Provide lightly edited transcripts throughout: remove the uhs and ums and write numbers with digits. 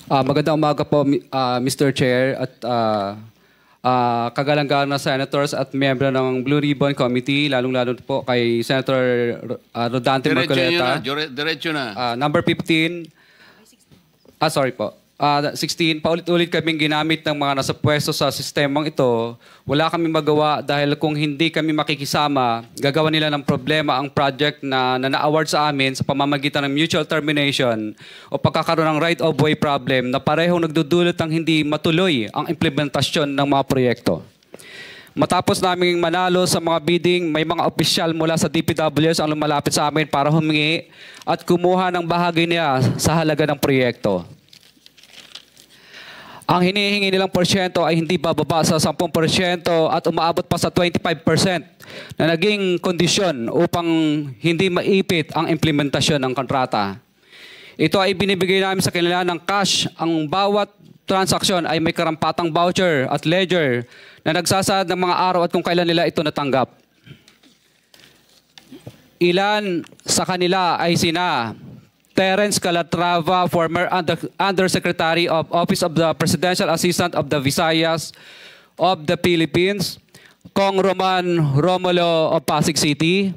Magandang umaga po, Mr. Chair at kagalang-galang na senators at miyembro ng Blue Ribbon Committee, lalong-lalo po kay Senator Rodante Marcoleta. Diretso na. Number 15. Sorry po. 16, paulit-ulit kaming ginamit ng mga nasa pwesto sa sistemang ito. Wala kaming magawa dahil kung hindi kami makikisama, gagawa nila ng problema ang project na na-award sa amin sa pamamagitan ng mutual termination o pagkakaroon ng right-of-way problem na parehong nagdudulot ng hindi matuloy ang implementasyon ng mga proyekto. Matapos naming manalo sa mga bidding, may mga opisyal mula sa DPWs ang lumalapit sa amin para humingi at kumuha ng bahagi niya sa halaga ng proyekto. Ang hinihingi nilang porsyento ay hindi bababa sa 10% at umaabot pa sa 25% na naging kondisyon upang hindi maipit ang implementasyon ng kontrata. Ito ay binibigay namin sa kanila ng cash. Ang bawat transaksyon ay may karampatang voucher at ledger na nagsasaad ng mga araw at kung kailan nila ito natanggap. Ilan sa kanila ay sina Terence Calatrava, former Undersecretary of Office of the Presidential Assistant of the Visayas of the Philippines, Kong Roman Romulo of Pasig City,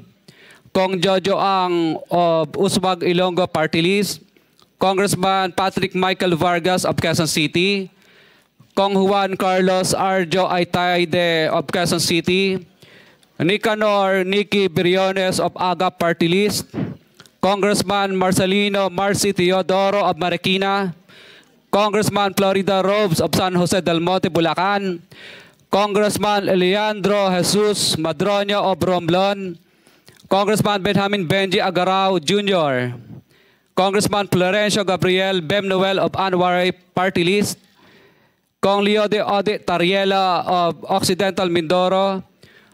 Kong Jojo Ang of Uswag Ilonggo Party List, Congressman Patrick Michael Vargas of Quezon City, Kong Juan Carlos Arjo Aitaide of Quezon City, Nicanor Nicky Briones of Agap Party List, Congressman Marcelino Marcy Teodoro of Marikina, Congressman Florida Robes of San Jose del Monte, Bulacan, Congressman Leandro Jesus Madroño of Romblon, Congressman Benjamin Benji Agarao Jr., Congressman Florencio Gabriel Bem Noel of Anwaray Party List, Kong Leo de Ode Tariela of Occidental Mindoro,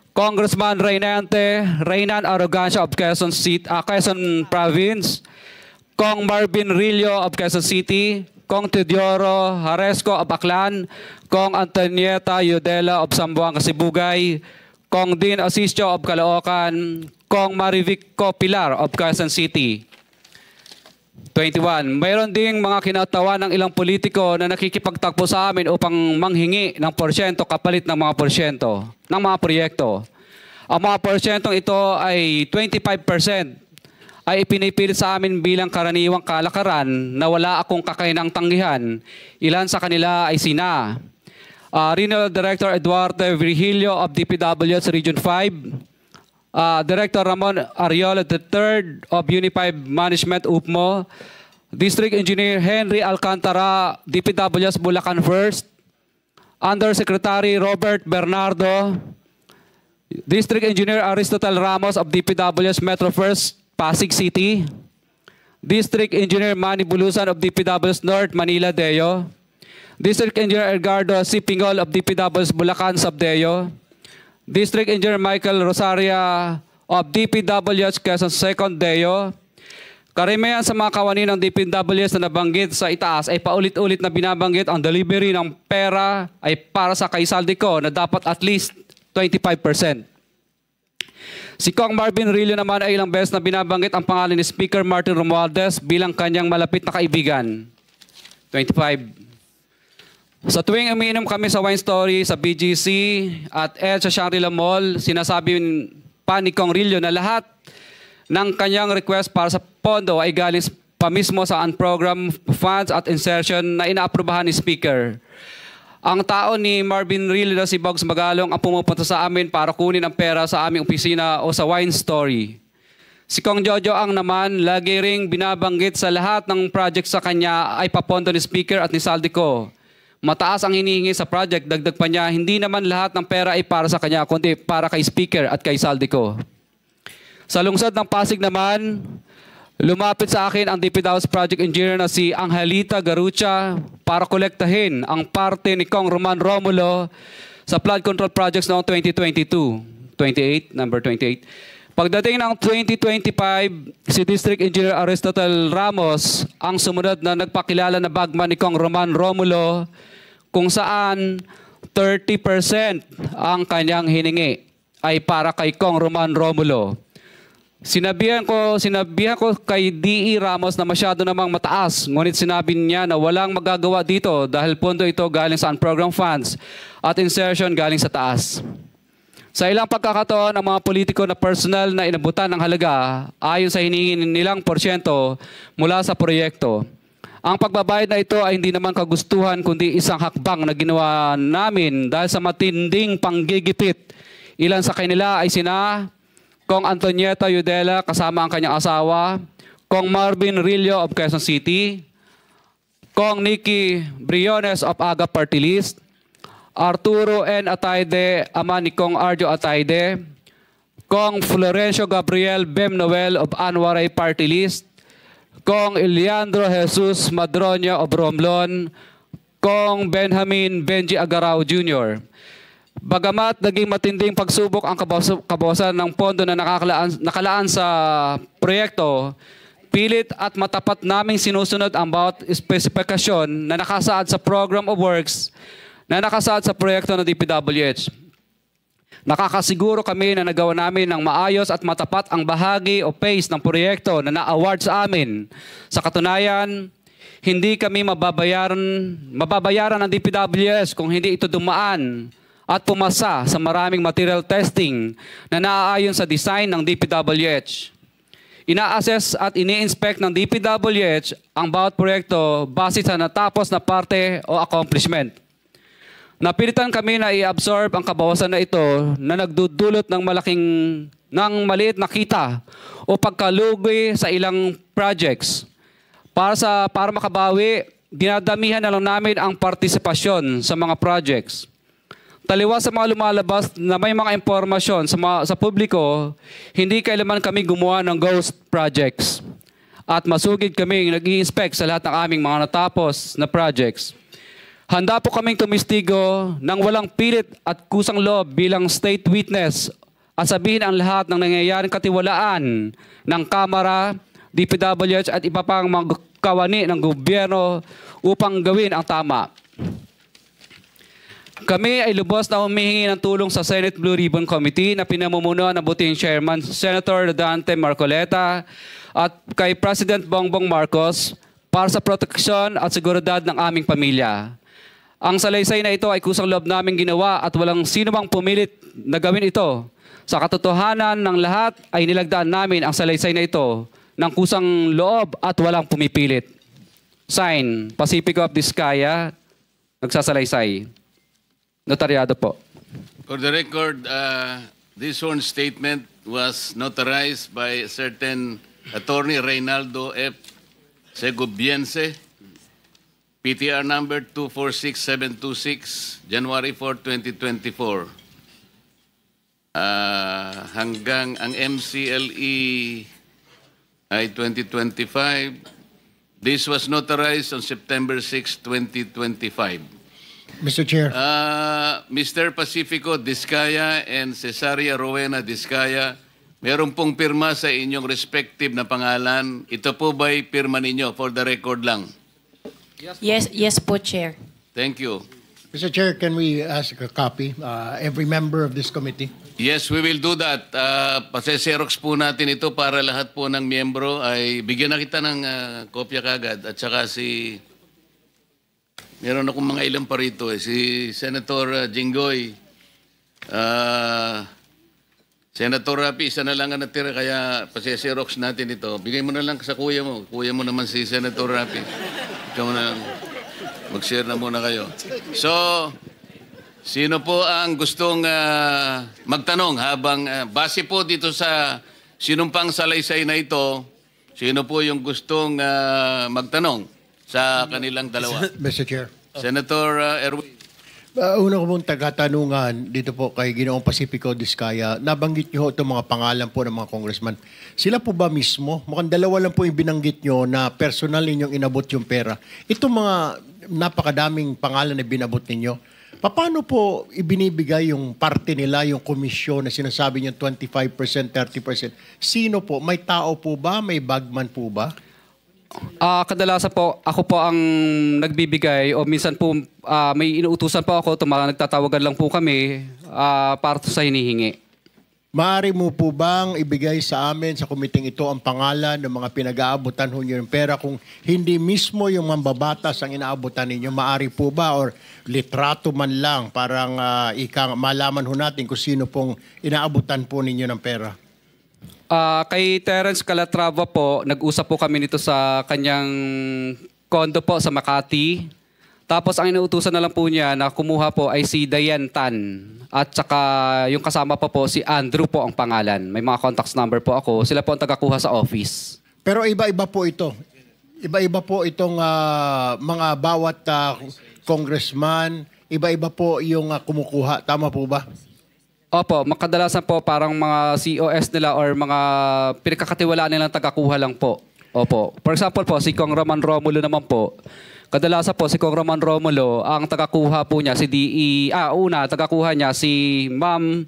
Congressman Reynan Arrogancia of Quezon Province, Kong Marvin Rillo of Quezon City, Kong Teodoro Haresco of Aklan, Kong Antonieta Yudela of Zamboanga, Sibugay, Kong Dean Asisio of Caloocan, Kong Marivico Pilar of Quezon City. 21. Mayroon ding mga kinatawa ng ilang politiko na nakikipagtakbo sa amin upang manghingi ng porsyento kapalit ng mga porsyento ng mga proyekto. Ang mga porsyentong ito ay 25% ay ipinipilit sa amin bilang karaniwang kalakaran na wala akong kakainang tanggihan. Ilan sa kanila ay sina Regional Director Eduardo Virgilio of DPW's Region 5, Director Ramon Ariola III of Unified Management UPMO, District Engineer Henry Alcantara, DPW's Bulacan First, Undersecretary Robert Bernardo, District Engineer Aristotle Ramos of DPW's Metro First, Pasig City, District Engineer Manny Bulusan of DPW's North Manila Deo, District Engineer Edgardo C. Pingol of DPW's Bulacan Subdeo, District Engineer Michael Rosaria of DPWH Quezon Second Deo. Karamihan sa mga kawani ng DPWH na nabanggit sa itaas ay paulit-ulit na binabanggit ang delivery ng pera ay para sa kay Saldico na dapat at least 25%. Si Kong Marvin Rillo naman ay ilang beses na binabanggit ang pangalan ni Speaker Martin Romualdez bilang kanyang malapit na kaibigan. 25. Sa tuwing umiinom kami sa Wine Story, sa BGC at sa Shangri-La Mall, sinasabi pa ni Kong Rillo na lahat ng kanyang request para sa pondo ay galing pa mismo sa unprogrammed funds at insertion na inaaprubahan ni Speaker. Ang tao ni Marvin Rillo na si Bogs Magalong ang pumupunta sa amin para kunin ang pera sa aming opisina o sa Wine Story. Si Kong Jojo Ang naman, lagi ring binabanggit sa lahat ng project sa kanya ay papondo ni Speaker at ni Saldico. Mataas ang hinihingi sa project, dagdag pa niya, hindi naman lahat ng pera ay para sa kanya, kundi para kay Speaker at kay Saldico. Sa lungsod ng Pasig naman, lumapit sa akin ang DPW's project engineer na si Angelita Garucha para kolektahin ang parte ni Kong Roman Romulo sa flood control projects noong 2022. 28, number 28. Pagdating ng 2025, si District Engineer Aristotle Ramos ang sumunod na nagpakilala na bagman ni Kong Roman Romulo kung saan 30% ang kanyang hiningi ay para kay Kong Roman Romulo. Sinabihan ko kay D.E. Ramos na masyado namang mataas, ngunit sinabi niya na walang magagawa dito dahil pondo ito galing sa unprogrammed funds at insertion galing sa taas. Sa ilang pagkakataon, ang mga politiko na personal na inabutan ng halaga ayon sa hinihingi nilang porsyento mula sa proyekto. Ang pagbabayad na ito ay hindi naman kagustuhan kundi isang hakbang na ginawa namin dahil sa matinding panggigipit. Ilan sa kanila ay sina Kong Antonieta Yudela kasama ang kanyang asawa, Kong Marvin Rillo of Quezon City, Kong Nikki Briones of Aga Party List, Arturo N. Atayde, ama ni Kong Arjo Atayde, Kong Florencio Gabriel Bem Noel of Anwaray Party List, Kong Eliandro Jesus Madroño of Romblon, Kong Benjamin Benji Agarao Jr. Bagamat naging matinding pagsubok ang kabawasan ng pondo na nakalaan sa proyekto, pilit at matapat naming sinusunod ang bawat espesifikasyon na nakasaad sa Program of Works na nakasaad sa proyekto ng DPWH. Nakakasiguro kami na nagawa namin ng maayos at matapat ang bahagi o phase ng proyekto na na-award sa amin. Sa katunayan, hindi kami mababayaran ng DPWH kung hindi ito dumaan at pumasa sa maraming material testing na naaayon sa design ng DPWH. Ina-assess at ini-inspect ng DPWH ang bawat proyekto base sa natapos na parte o accomplishment. Napilitan kami na i-absorb ang kabawasan na ito na nagdudulot ng maliit na kita o pagkalugi sa ilang projects. Para makabawi, dinadamihan na lang namin ang partisipasyon sa mga projects. Taliwas sa mga lumalabas na may mga impormasyon sa publiko, hindi kailanman kami gumawa ng ghost projects. At masugid kami nag-i-inspect sa lahat ng aming mga natapos na projects. Handa po kaming tumistigo ng walang pilit at kusang loob bilang state witness at sabihin ang lahat ng nangyayaring katiwalaan ng Kamara, DPWH at iba pang mga kawani ng gobyerno upang gawin ang tama. Kami ay lubos na humihingi ng tulong sa Senate Blue Ribbon Committee na pinamumunuan ng buting Chairman Senator Dante Marcoleta at kay President Bongbong Marcos para sa proteksyon at seguridad ng aming pamilya. Ang salaysay na ito ay kusang loob namin ginawa at walang sino mang pumilit na gawin ito. Sa katotohanan ng lahat ay nilagdaan namin ang salaysay na ito ng kusang loob at walang pumipilit. Sign, Pacifico of Vizcaya, nagsasalaysay. Notaryado po. For the record, this sworn statement was notarized by a certain Attorney Reynaldo F. Segubiense, PTR number 246726, January 4, 2024. Hanggang ang MCLE ay 2025. This was notarized on September 6, 2025. Mr. Chair. Mr. Pacifico Vizcaya and Cesaria Rowena Vizcaya, meron pong pirma sa inyong respective na pangalan. Ito po ba'y pirma ninyo for the record lang? Yes po, Chair. Thank you. Mr. Chair, can we ask a copy? Every member of this committee? Yes, we will do that. Pase-xerox po natin ito para lahat po ng miyembro ay bigyan na kita ng kopya kagad. At saka meron akong mga ilang pa rito si Senator Jinggoy, Senator Rapi, isa na lang ang natira kaya pase-xerox natin ito. Bigay mo na lang sa kuya mo. Kuya mo naman si Senator Rapi. Ikaw na lang. Mag-share na muna kayo. So, sino po ang gustong magtanong habang base po dito sa sinumpang salaysay na ito, sino po yung gustong magtanong sa kanilang dalawa? Mr. Chair. Senator Erwin. Una ko pong tagatanungan dito po kay Ginoong Pacifico Vizcaya. Nabanggit niyo itong mga pangalan po ng mga congressman. Sila po ba mismo? Mukhang dalawa lang po yung binanggit niyo na personal ninyong inabot yung pera. Itong mga napakadaming pangalan na binabot ninyo, paano po ibinibigay yung parte nila, yung komisyon na sinasabi niyo 25%, 30%? Sino po? May tao po ba? May bagman po ba? Kadalasan po, ako po ang nagbibigay o minsan po may inuutusan po ako, nagtatawagan lang po kami para sa hinihingi. Maaari mo po bang ibigay sa amin, sa komiting ito, ang pangalan ng mga pinag-aabutan ho nyo ng pera kung hindi mismo yung mambabatas ang inaabutan ninyo? Maaari po ba or litrato man lang parang malaman ho natin kung sino pong inaabutan po ninyo ng pera? Kay Terence Calatrava po, nag-usap po kami nito sa kanyang condo po sa Makati. Tapos ang inuutusan na lang po niya na kumuha po ay si Diane Tan. At saka yung kasama pa po si Andrew po ang pangalan. May mga contacts number po ako. Sila po ang tagakuha sa office. Pero iba-iba po ito. Iba-iba po itong mga bawat congressman. Iba-iba po yung kumukuha. Tama po ba? Opo, makadalasan po parang mga COS nila or mga pinagkakatiwalaan nilang tagakuha lang po. Opo. For example po, si Kong Roman Romulo naman po. Kadalasan po si Kong Roman Romulo, ang tagakuha po niya si tagakuha niya si Ma'am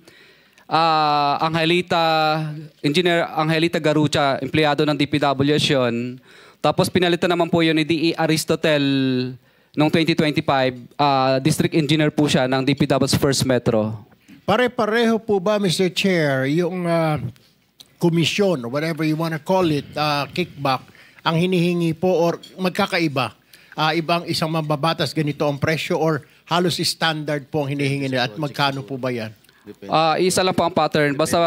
Engineer Angelita Garucha, empleyado ng DPWH yun. Tapos pinalitan naman po yun ni DE Aristotel noong 2025. District Engineer po siya ng DPW's First Metro. Pare-pareho po ba, Mr. Chair, yung komisyon, or whatever you want to call it, kickback, ang hinihingi po or magkakaiba? Ibang isang mambabatas ganito ang presyo or halos standard po ang hinihingi nila at magkano po ba yan? Isa lang po ang pattern. Basta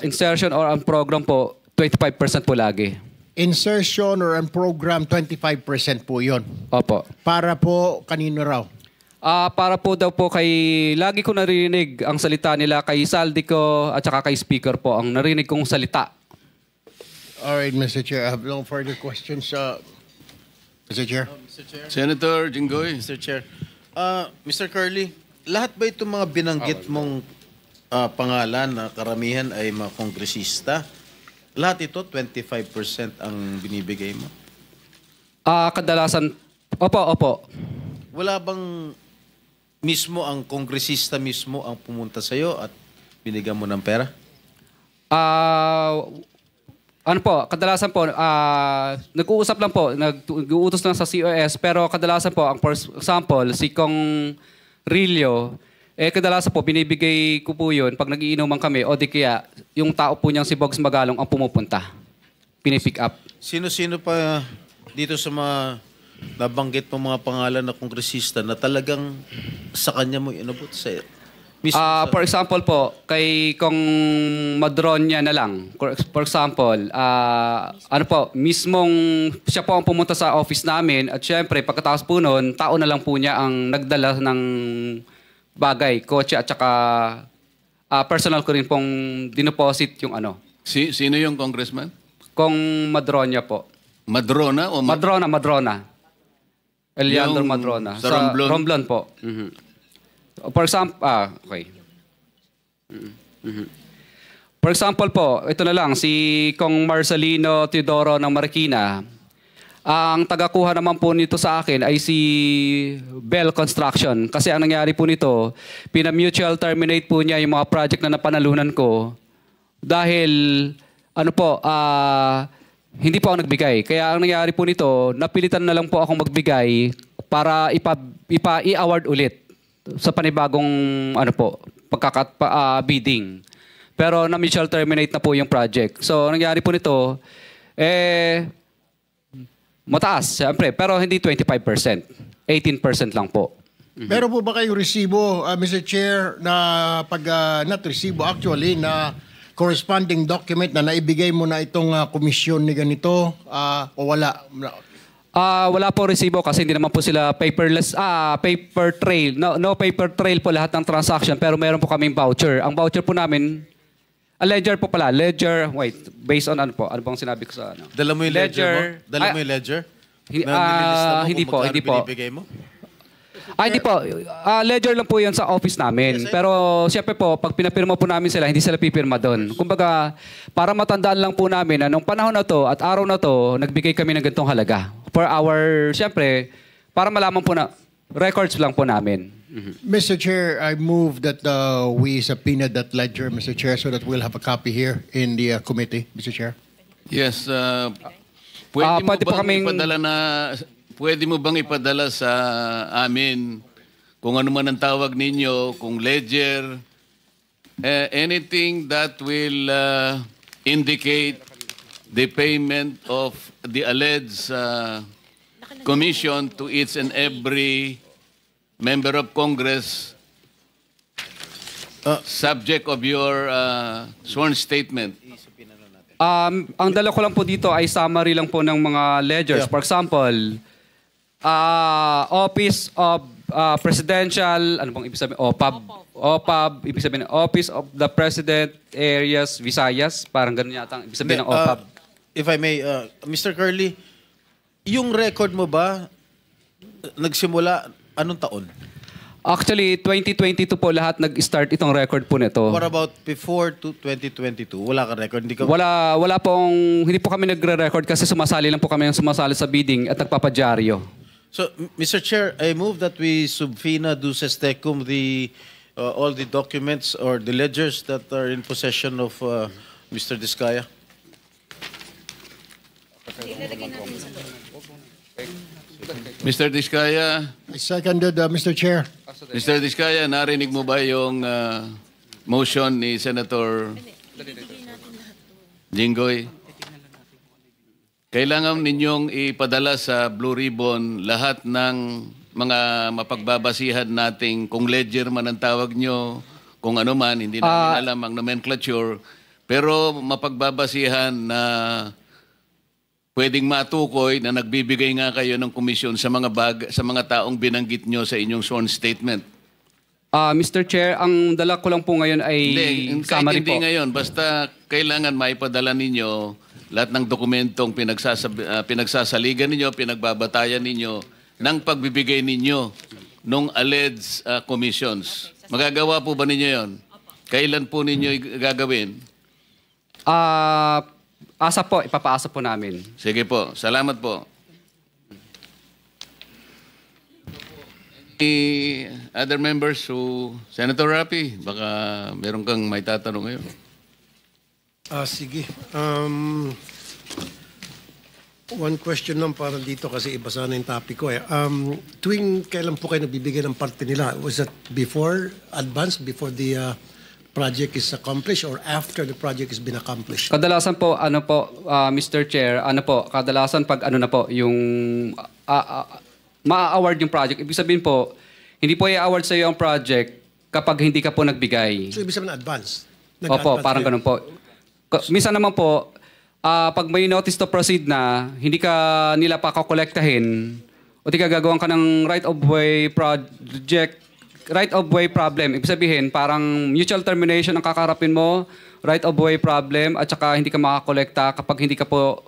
insertion or ang program po, 25% po lagi. Insertion or ang program, 25% po yon. Opo. Para po kanino raw? Para po daw po kay, lagi ko narinig ang salita nila kay Saldico at saka kay Speaker po, ang narinig kong salita. Alright, Mr. Chair, I have no further questions. Mr. Chair? Senator Jinggoy. Mr. Chair. Mr. Curly, lahat ba itong mga binanggit mong pangalan na karamihan ay mga kongresista? Lahat ito, 25% ang binibigay mo? Kadalasan, opo. Wala bang mismo ang kongresista mismo ang pumunta sa'yo at binigyan mo ng pera? Ano po, kadalasan po, nag-uusap lang po, nag-uutos lang sa COS, pero kadalasan po, ang for example, si Kong Rillo, kadalasan po, binibigay ko po yun pag nagiinuman kami, o di kaya, yung tao po niyang si Bogs Magalong ang pumupunta. Pinipick up. Sino-sino pa dito sa mga nabanggit mo mga pangalan na kongresista na talagang sa kanya mo inabot sa for example po, kay Kong Madronya na lang. For example, ano po, mismong siya po ang pumunta sa office namin at syempre pagkatapos po noon, tao na lang po niya ang nagdala ng bagay, kotse at saka personal ko rin pong dinoposit yung ano. Sino yung congressman? Kong Madronya po. Madrona o Madrona. Eliandro Yung Madrona. sa Romblon? Romblon po. For example, okay. For example po, ito na lang, si Kong Marcelino Teodoro ng Marikina. Ang tagakuha naman po nito sa akin ay si Bell Construction. Kasi ang nangyari po nito, pina-mutual terminate po niya yung mga project na napanalunan ko. Dahil, ano po, hindi po ako nagbigay. Kaya ang nangyari po nito, napilitan na lang po akong magbigay para i-award ulit sa panibagong ano po, bidding. Pero na-mutual terminate na po yung project. So, ang nangyari po nito, mataas, siyempre, pero hindi 25%. 18% lang po. Meron po ba kayong resibo, Mr. Chair, na not resibo actually, na corresponding document na naibigay mo na itong komisyon ni ganito o wala? Wala po resibo kasi hindi naman po sila paperless, paper trail. No paper trail po lahat ng transaction pero meron po kaming voucher. Ang voucher po namin, ledger po pala. Ledger, wait, based on ano po? Ano bang sinabi ko sa ano? Dala mo yung ledger mo? Dala mo yung ledger? Hindi po. Binibigay mo? Hindi po. Ledger lang po yun sa office namin. Yes, pero siyempre po, pag pinapirma po namin sila, hindi sila pipirma doon. Kumbaga, para matandaan lang po namin na nung panahon na to at araw na to, nagbigay kami ng ganitong halaga. For our, siyempre, para malaman po na, records lang po namin. Mr. Chair, I move that we subpoena that ledger, Mr. Chair, so that we'll have a copy here in the committee, Mr. Chair. Yes. Pwede mo bang ipadala sa amin kung ano man ang tawag ninyo, kung ledger, anything that will indicate the payment of the alleged commission to each and every member of Congress subject of your sworn statement. Ang dala ko lang po dito ay summary lang po ng mga ledgers. For example, Office of Presidential, ano bang ibig sabihin? OPAB, ibig sabihin Office of the President Areas Visayas, parang ganun yata ang ibig sabihin ng OPAB. If I may, Mr. Curly, yung record mo ba nagsimula anong taon? Actually, 2022 po lahat nag-start itong record po nito. What about before to 2022? Wala ka record? Hindi ka... Wala pong, hindi po kami nagre-record kasi sumasali lang po kami sa bidding at nagpapadyaryo. So, Mr. Chair, I move that we subpoena duces tecum all the documents or the ledgers that are in possession of Mr. Diskaya. Mr. Diskaya, I seconded, Mr. Chair. Mr. Diskaya, narinig mo ba yung motion ni Senator Jinggoy? Kailangan ninyong ipadala sa Blue Ribbon lahat ng mga mapagbabasihan nating kung ledger man ang tawag nyo, kung ano man, hindi namin alam ang nomenclature, pero mapagbabasihan na pwedeng matukoy na nagbibigay nga kayo ng komisyon sa mga taong binanggit nyo sa inyong sworn statement. Mr. Chair, ang dala ko lang po ngayon ay summary po. Hindi ngayon, basta kailangan maipadala ninyo lahat ng dokumentong pinagsasaligan ninyo, pinagbabatayan ninyo ng pagbibigay ninyo ng alleged commissions. Magagawa po ba ninyo yon? Kailan po ninyo gagawin? Asa po, ipapaasa po namin. Sige po, salamat po. Any other members who... Senator Rapi, baka meron kang may tatanong ngayon. Sige. One question lang para dito kasi iba sana yung topic ko eh. Tuwing kailan po kayo nagbibigay ng parte nila? Was that before, before the project is accomplished or after the project has been accomplished? Kadalasan po, Mr. Chair, kadalasan pag yung ma-award yung project. Ibig sabihin po, hindi po i-award sa iyo ang project kapag hindi ka po nagbigay. So ibig sabihin advance? Opo, parang ganun po. Minsan naman po, pag may notice to proceed na, hindi ka nila pa kakolektahin, o di ka gagawan ka ng right-of-way project, right-of-way problem. Ibig sabihin, parang mutual termination ang kakaharapin mo, right-of-way problem, at saka hindi ka makakolekta kapag hindi ka po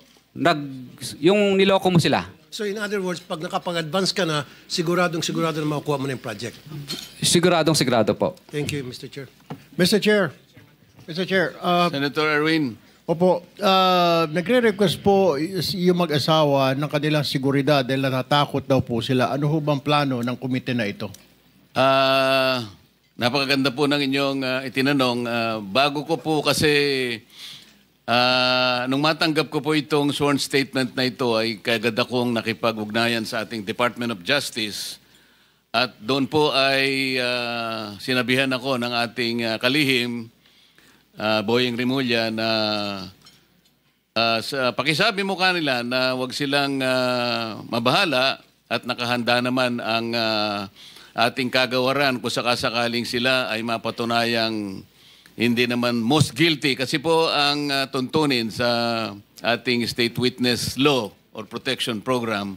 yung niloko mo sila. So in other words, pag nakapag-advance ka na, siguradong na makukuha mo na yung project. Sigurado po. Thank you, Mr. Chair. Mr. Chair, Senator Erwin. opo, nagre-request po yung mag-asawa ng kanilang seguridad dahil natatakot daw po sila. Ano ho bang plano ng komite na ito? Napakaganda po ng inyong itinanong. Bago ko po kasi, nung matanggap ko po itong sworn statement na ito, ay kagad akong nakipag-ugnayan sa ating Department of Justice. At doon po ay sinabihan ako ng ating kalihim, Boying Rimulya, na pakisabi mo kanila na wag silang mabahala at nakahanda naman ang ating kagawaran kung sakasakaling sila ay mapatunayang hindi naman most guilty. Kasi po ang tuntunin sa ating State Witness Law or Protection Program,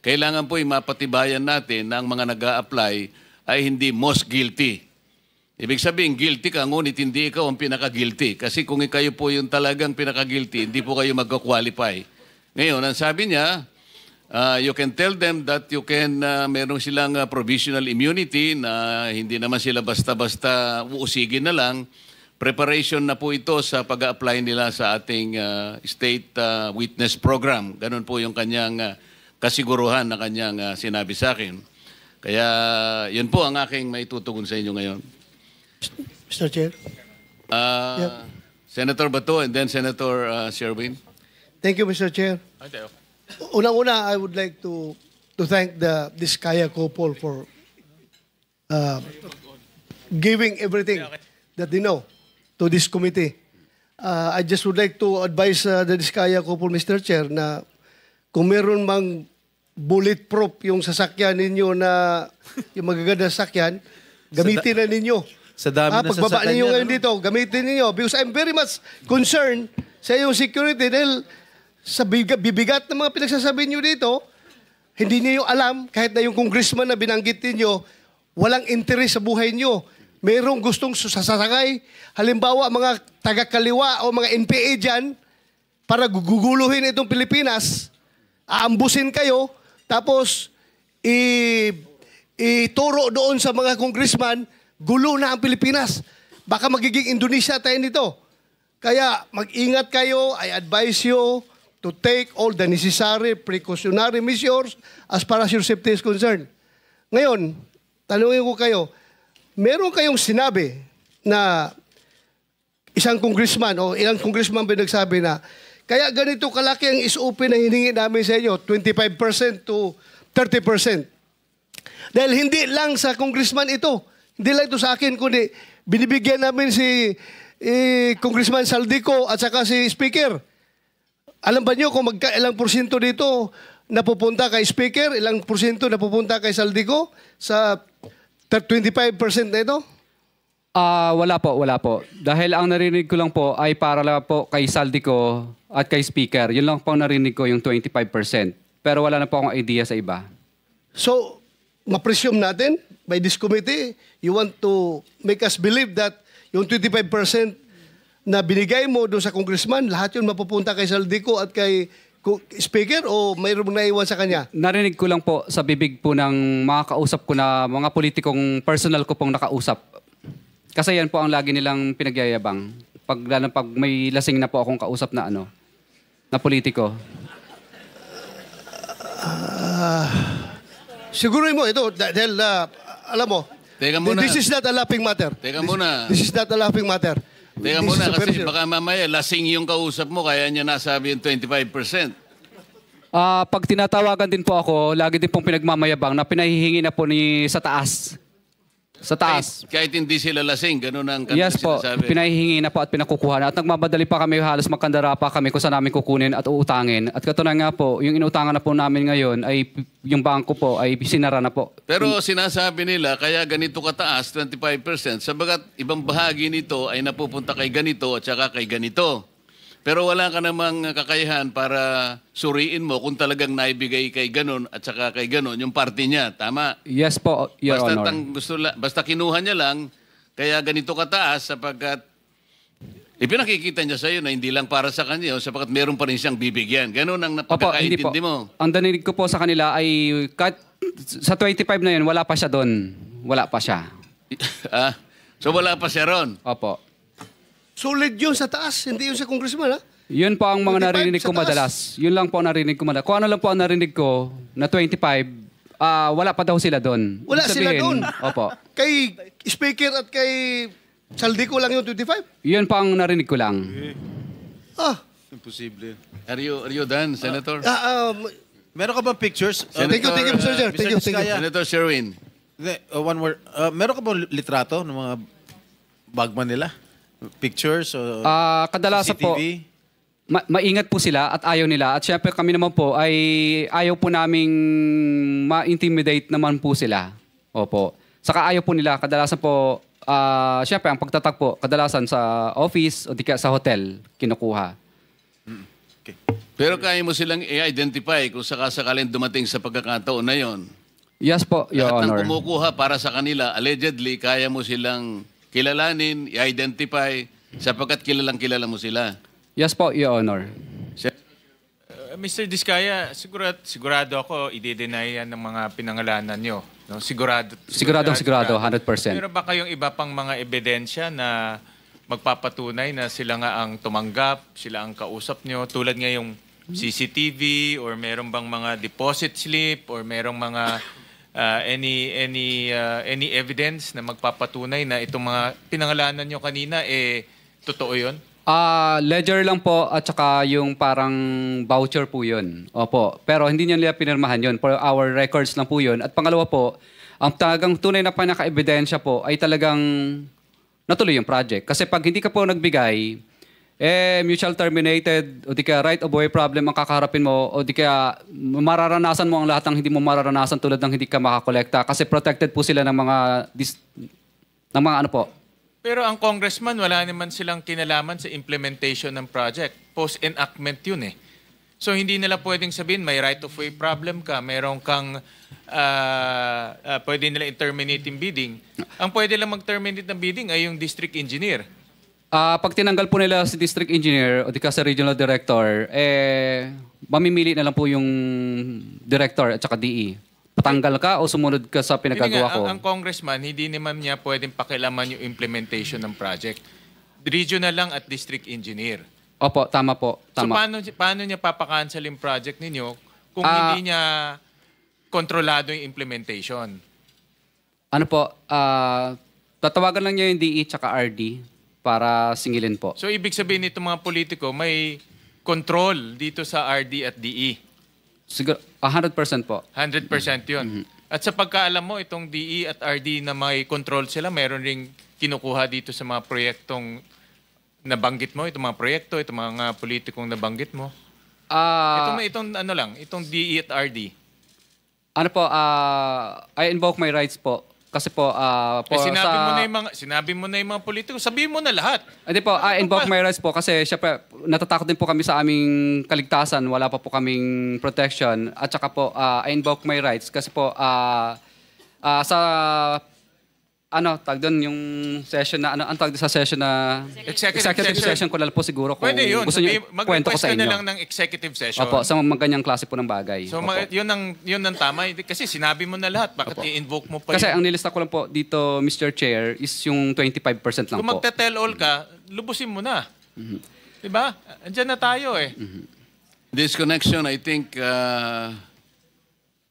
kailangan po mapatibayan natin na ang mga nag-a-apply ay hindi most guilty. Ibig sabihin, guilty ka, ngunit hindi ikaw ang pinaka-guilty. Kasi kung kayo po yung talagang pinaka-guilty, hindi po kayo mag-qualify. Ngayon, ang sabi niya, you can tell them that you can, meron silang provisional immunity na hindi naman sila basta-basta uusigin na lang. Preparation na po ito sa pag-a-apply nila sa ating State Witness Program. Ganun po yung kanyang kasiguruhan na kanyang sinabi sa akin. Kaya yun po ang aking maitutugon sa inyo ngayon. Mr. Chair? Senator Bato and then Senator Sherwin. Thank you, Mr. Chair. Unang-una, I would like to thank the Diskaya couple for giving everything that they know to this committee. I just would like to advise the Diskaya Couple, Mr. Chair, na kung meron mang bulletproof yung sasakyan ninyo na yung magaganda sasakyan, gamitin na ninyo. Sa dami na pagbaba sasakyan ninyo yan, ngayon dito, gamitin ninyo. Because I'm very much concerned sa iyong security dahil sa bibigat ng mga pinagsasabi nyo dito, hindi niyo alam, kahit na yung congressman na binanggit niyo, walang interes sa buhay niyo. Merong gustong sasakay, halimbawa mga taga-kaliwa o mga NPA dyan, para guguluhin itong Pilipinas, aambusin kayo, tapos ituro doon sa mga congressman, gulo na ang Pilipinas. Baka magiging Indonesia tayo nito. Kaya mag-ingat kayo, I advise you to take all the necessary precautionary measures as far as your safety is concerned. Ngayon, tanungin ko kayo, meron kayong sinabi na isang congressman o ilang congressman ba nagsabi na kaya ganito kalaki ang SOP na hiningi namin sa inyo, 25% to 30%. Dahil hindi lang sa congressman ito, hindi lang ito sa akin, kundi binibigyan namin si Congressman Saldico at saka si Speaker. Alam ba nyo kung ilang porsyento dito napupunta kay Speaker, ilang porsyento napupunta kay Saldico sa 25% na ito? Wala po. Dahil ang narinig ko lang po ay para lang po kay Saldico at kay Speaker. Yun lang po ang narinig ko, yung 25%. Pero wala na po akong idea sa iba. So, ma-presume natin, by this committee, you want to make us believe that yung 25% na binigay mo doon sa congressman, lahat yun mapupunta kay Saldico at kay Speaker o mayroong naiwan sa kanya? Narinig ko lang po sa bibig po ng mga kausap ko na mga politikong personal ko pong nakausap. Kasi yan po ang lagi nilang pinagyayabang. Pag may lasing na po akong kausap na na politiko. Siguro mo ito, dahil alam mo, Teka muna. this is not a laughing matter. Teka muna. This is not a laughing matter. Teka This muna is a very kasi serious- baka mamaya lasing yung kausap mo kaya niya nasabi yung 25%. Pag tinatawagan din po ako, lagi din pong pinagmamayabang na pinahihingi na po sa taas. Sa taas. Kahit hindi sila lasing, ganun ang Yes po, sinasabi. pinahihingi na po at pinakukuha na. At nagmamadali pa kami, halos magkandara pa kami kung saan namin kukunin at uutangin. At katunayan nga po, yung inuutangan na po namin ngayon ay yung bangko po ay sinara na po. Pero sinasabi nila, kaya ganito kataas, 25%, sabagat ibang bahagi nito ay napupunta kay ganito at saka kay ganito. Pero wala ka namang kakayahan para suriin mo kung talagang naibigay kay ganon at saka kay ganon yung party niya. Tama? Yes po, Your Honor. Basta kinuha niya lang, kaya ganito kataas sapagkat ipinakikita niya sa iyo na hindi lang para sa kanya, sapagkat meron pa rin siyang bibigyan. Ganon ang Opo, hindi po. napagkakaintindi mo. Ang danilig ko po sa kanila ay sa 25 na yun, wala pa siya doon. Wala pa siya. So wala pa siya ron. Opo. Solid yun sa taas, hindi yun sa congressman, ha? Yun po ang 25 mga narinig ko sa taas. madalas. Yun lang po ang narinig ko madalas. Kung ano lang po ang narinig ko na 25, wala pa daw sila doon. Wala Ibig sila sabihin, doon. Opo. Kay Speaker at kay Saldico lang yung 25? Yun po ang narinig ko lang. Imposible. Are you done, Senator? Meron ka bang pictures? Thank you, Mr. Chair. Thank you. Diskaya, Senator Sherwin. one word. Meron ka bang litrato ng mga bagman nila? Pictures o Kadalasan po, CCTV? maingat po sila at ayaw nila. At syempre kami naman po ay ayaw po naming ma-intimidate naman po sila. Opo. Saka ayaw po nila. Kadalasan po, syempre ang pagtatag po, kadalasan sa office o di kaya sa hotel, kinukuha. Okay. Pero kaya mo silang i-identify kung sakasakalin dumating sa pagkakataon na yon. Yes po, Your Lahat ng Honor. kumukuha para sa kanila, allegedly, kaya mo silang kilalanin, i-identify, sapagkat kilalang kilala mo sila. Yes po, Your Honor. Mr. Diskaya, sigurado ako i-deny yan ng mga pinangalanan nyo. No? Sigurado, 100%. Pero ba kayong iba pang mga ebidensya na magpapatunay na sila nga ang tumanggap, sila ang kausap nyo, tulad nga yung CCTV or meron bang mga deposit slip or merong mga any evidence na magpapatunay na itong mga pinangalanan nyo kanina totoo 'yon? Ledger lang po at saka yung parang voucher po yun. Opo. Pero hindi niyo nila pinirmahan yun. For our records lang po yun. At pangalawa po, ang talagang tunay na pinaka-ebidensya po ay talagang natuloy yung project. Kasi pag hindi ka po nagbigay, mutual terminated, o di kaya right of way problem ang kakaharapin mo, o di kaya mararanasan mo ang lahat ng hindi mo mararanasan tulad ng hindi ka makakolekta. Kasi protected po sila ng mga, ng mga ano po. Pero ang congressman, wala naman silang kinalaman sa implementation ng project. Post-enactment yun eh. So hindi nila pwedeng sabihin may right of way problem ka, meron kang pwede nila i-terminate yung bidding. Ang pwede lang mag-terminate ng bidding ay yung district engineer. Pag tinanggal po nila si district engineer o di ka sa regional director, mamimili na lang po yung director at saka DE. Patanggal ka o sumunod ka sa pinagagawa ko? Ang congressman, hindi naman niya pwedeng pakialaman yung implementation ng project. Regional lang at district engineer. Opo, tama po. Tama. So paano niya papakancel yung project ninyo kung hindi niya kontrolado yung implementation? Ano po, tatawagan lang niya yung DE tsaka RD para singilin po. So ibig sabihin nito mga politiko, may control dito sa RD at DE? Siguro, 100% po. 100% yun. At sa pagkaalam mo, itong DE at RD na may control sila, meron ring kinukuha dito sa mga proyektong nabanggit mo, itong mga proyekto, itong mga politikong nabanggit mo? Itong DE at RD. Ano po, I invoke my rights po. Kasi po, sinabi mo na yung mga politiko, sabihin mo na lahat. Hindi po, I invoke my rights po kasi syempre, natatakot din po kami sa aming kaligtasan. Wala pa po kaming protection. At saka po, I invoke my rights kasi po, sa tag doon yung session na, ang tag sa session na, executive session ko lang po siguro kung pwede yun. gusto niyo kwento ko sa Mag-request ka inyo. na lang ng executive session. Opo, sa mga ganyang klase po ng bagay. So, yun ang tama. Kasi sinabi mo na lahat. Bakit i-invoke mo pa Kasi yun? ang nilista ko lang po dito, Mr. Chair, is yung 25% lang Kung po. magte-tell all ka, lubusin mo na. Diba? Andiyan na tayo eh. This connection, I think,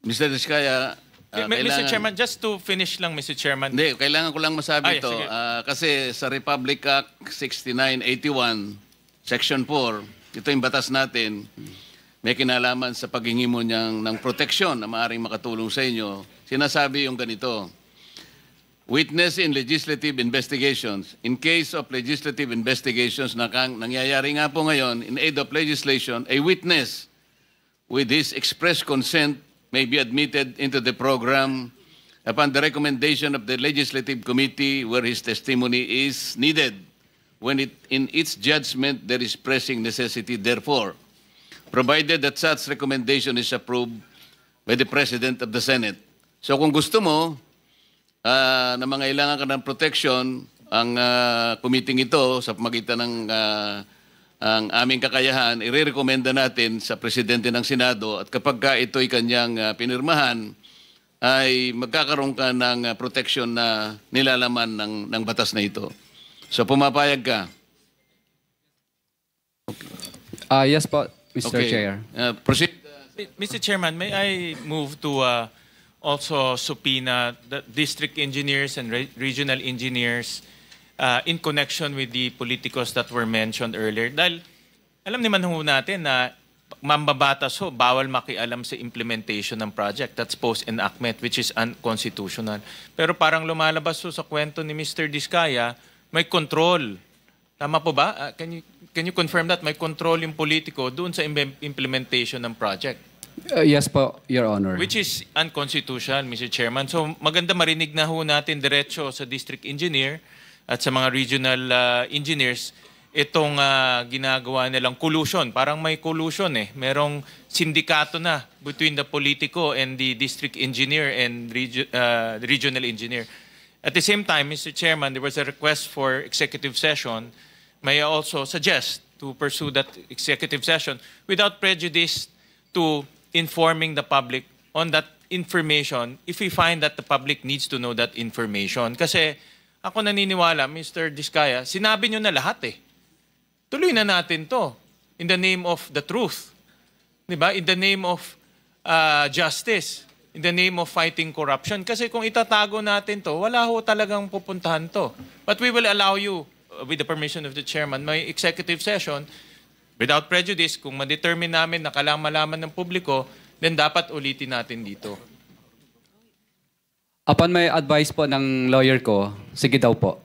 Mr. Diskaya, Mr. Chairman, just to finish lang, Mr. Chairman. Hindi, kailangan ko lang masabi ito. sige. Kasi sa Republic Act 6981, Section 4, ito yung batas natin, may kinalaman sa paghingi mo ng proteksyon na maaaring makatulong sa inyo. Sinasabi yung ganito, witness in legislative investigations. In case of legislative investigations na nangyayari nga po ngayon, in aid of legislation, a witness with his express consent may be admitted into the program upon the recommendation of the Legislative Committee where his testimony is needed when in its judgment there is pressing necessity therefore, provided that such recommendation is approved by the President of the Senate. So kung gusto mo na mangailangan ka ng protection, ang committee ito sa pamagitan ng ang aming kakayahan, irerekomenda natin sa Presidente ng Senado at kapag ka ito'y kanyang pinirmahan, ay magkakaroon ka ng protection na nilalaman ng batas na ito. So pumapayag ka? Yes po, Mr. Chair. Proceed. Mr. Chairman, may I move to also subpoena the district engineers and regional engineers in connection with the politicos that were mentioned earlier. Dahil alam naman ho natin na mambabatas ho, bawal makialam sa implementation ng project. That's post-enactment, which is unconstitutional. Pero parang lumalabas ho sa kwento ni Mr. Diskaya, may control. Tama po ba? Can you confirm that? May control yung politiko doon sa implementation ng project? Yes po, Your Honor. Which is unconstitutional, Mr. Chairman. So maganda marinig na ho natin diretso sa district engineer at sa mga regional engineers itong ginagawa nilang collusion. Parang may collusion eh. Merong sindikato na between the politico and the district engineer and regional engineer. At the same time, Mr. Chairman, there was a request for executive session. May I also suggest to pursue that executive session without prejudice to informing the public on that information if we find that the public needs to know that information. Kasi ako naniniwala, Mr. Diskaya, sinabi nyo na lahat eh. Tuloy na natin to in the name of the truth. Diba? In the name of justice. In the name of fighting corruption. Kasi kung itatago natin to, wala ho talagang pupuntahan to. But we will allow you, with the permission of the chairman, may executive session without prejudice. Kung ma-determine namin na kailangan malaman ng publiko, then dapat ulitin natin dito. Upon may advice po ng lawyer ko, sige daw po.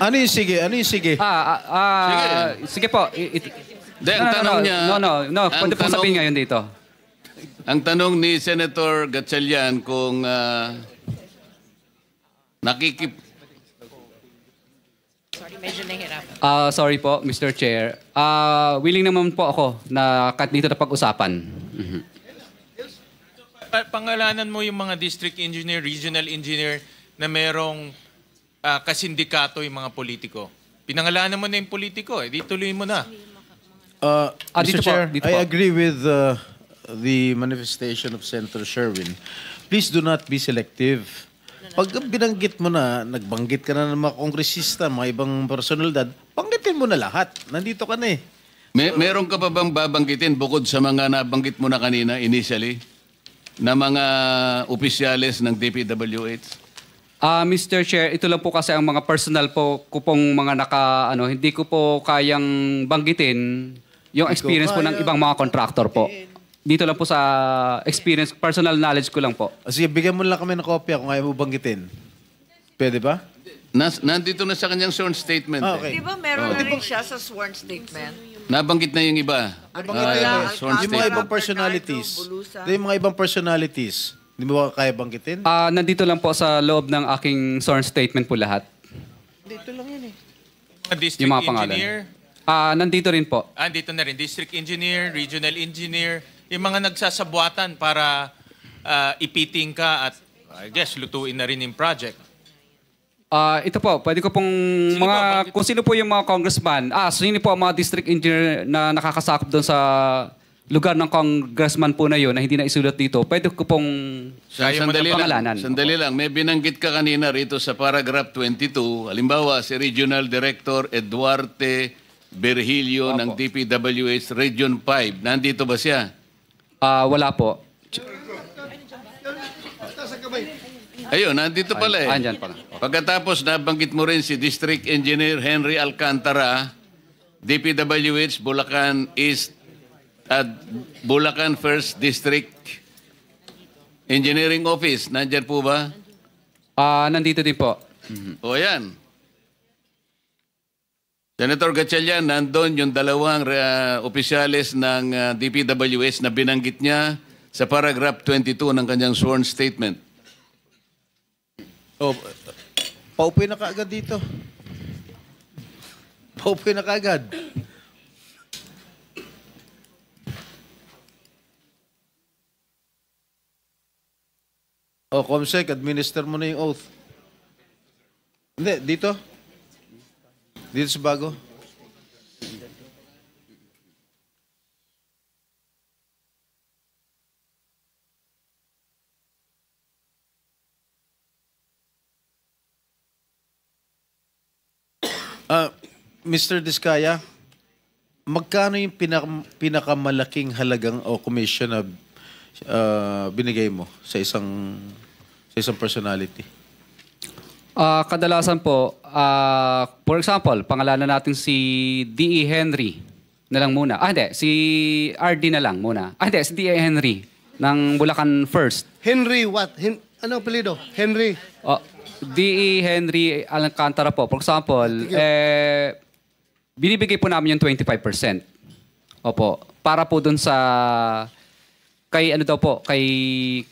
Ano yung sige? Ano yung sige? Sige po. Hindi, ang tanong niya... No. Pwede po sabihin ngayon dito. Ang tanong ni Senator Gatchalian kung Sorry po, Mr. Chair. Willing naman po ako na dito na pag-usapan. Pangalanan mo yung mga district engineer, regional engineer na merong kasindikato yung mga politiko. Pinangalanan mo na yung politiko, di tuloy mo na. Mr. dito po, Chair, dito I po. agree with the manifestation of Senator Sherwin. Please do not be selective. Pag binanggit mo na, nagbanggit ka na ng mga kongresista, mga ibang personalidad, banggitin mo na lahat. Nandito ka na eh. Meron ka pa bang babanggitin bukod sa mga nabanggit mo na kanina initially na mga opisyales ng DPWH? Mr. Chair, ito lang po kasi ang mga personal po ko pong mga hindi ko po kayang banggitin yung experience po ng ibang mga contractor po. Dito lang po sa experience, personal knowledge ko lang po. Sige, bigyan mo lang kami ng kopya kung ayaw mo banggitin. Pwede ba? Nandito na sa kanyang sworn statement. Okay. Di ba meron na rin siya sa sworn statement? Nabanggit na yung iba. Sworn Yung mga statement. ibang personalities. Yung mga ibang personalities. Hindi mo ba kaya banggitin? Nandito lang po sa loob ng aking sworn statement po lahat. Dito lang yun eh. District Yung mga pangalan. engineer, Nandito rin po. dito na rin, district engineer, regional engineer, yung mga nagsasabuatan para ipiting ka at I guess lutuin na rin yung project. Ito po, pwede ko pong kung sino po yung mga congressman, sino po ang mga district engineer na nakakasakop doon sa lugar ng congressman po na yun na hindi na isulat dito, pwede ko pong pangalanan. Sandali lang. May binanggit ka kanina rito sa paragraph 22. Halimbawa, si Regional Director Eduarte Berhilio ng DPWH Region 5. Nandito ba siya? Wala po. Ayun, nandito pala eh. Andyan pala. Pagkatapos nabanggit mo rin si District Engineer Henry Alcantara, DPWH Bulacan East at Bulacan First District Engineering Office. Nandyan po ba? Nandito din po. O yan. Senator Gatchalian, nandun yung dalawang opisyales ng DPWH na binanggit niya sa paragraph 22 ng kanyang sworn statement. Paupoy na kaagad dito. Paupoy na kaagad. Comsec, administer mo na yung oath. Hindi, dito. Dito sa bago. Mr. Diskaya, magkano yung pinakamalaking halagang o commission na binigay mo sa isang personality? Kadalasan po, for example, pangalanan natin si D.E. Henry na lang muna. Hindi, si R.D. na lang muna. Hindi, si D.E. Henry ng Bulacan First. Henry what? Ano ang apelido? Henry? D.E. Henry Alcantara po. For example, binibigay po namin yung 25%. Opo. Para po dun sa kay ano daw po, kay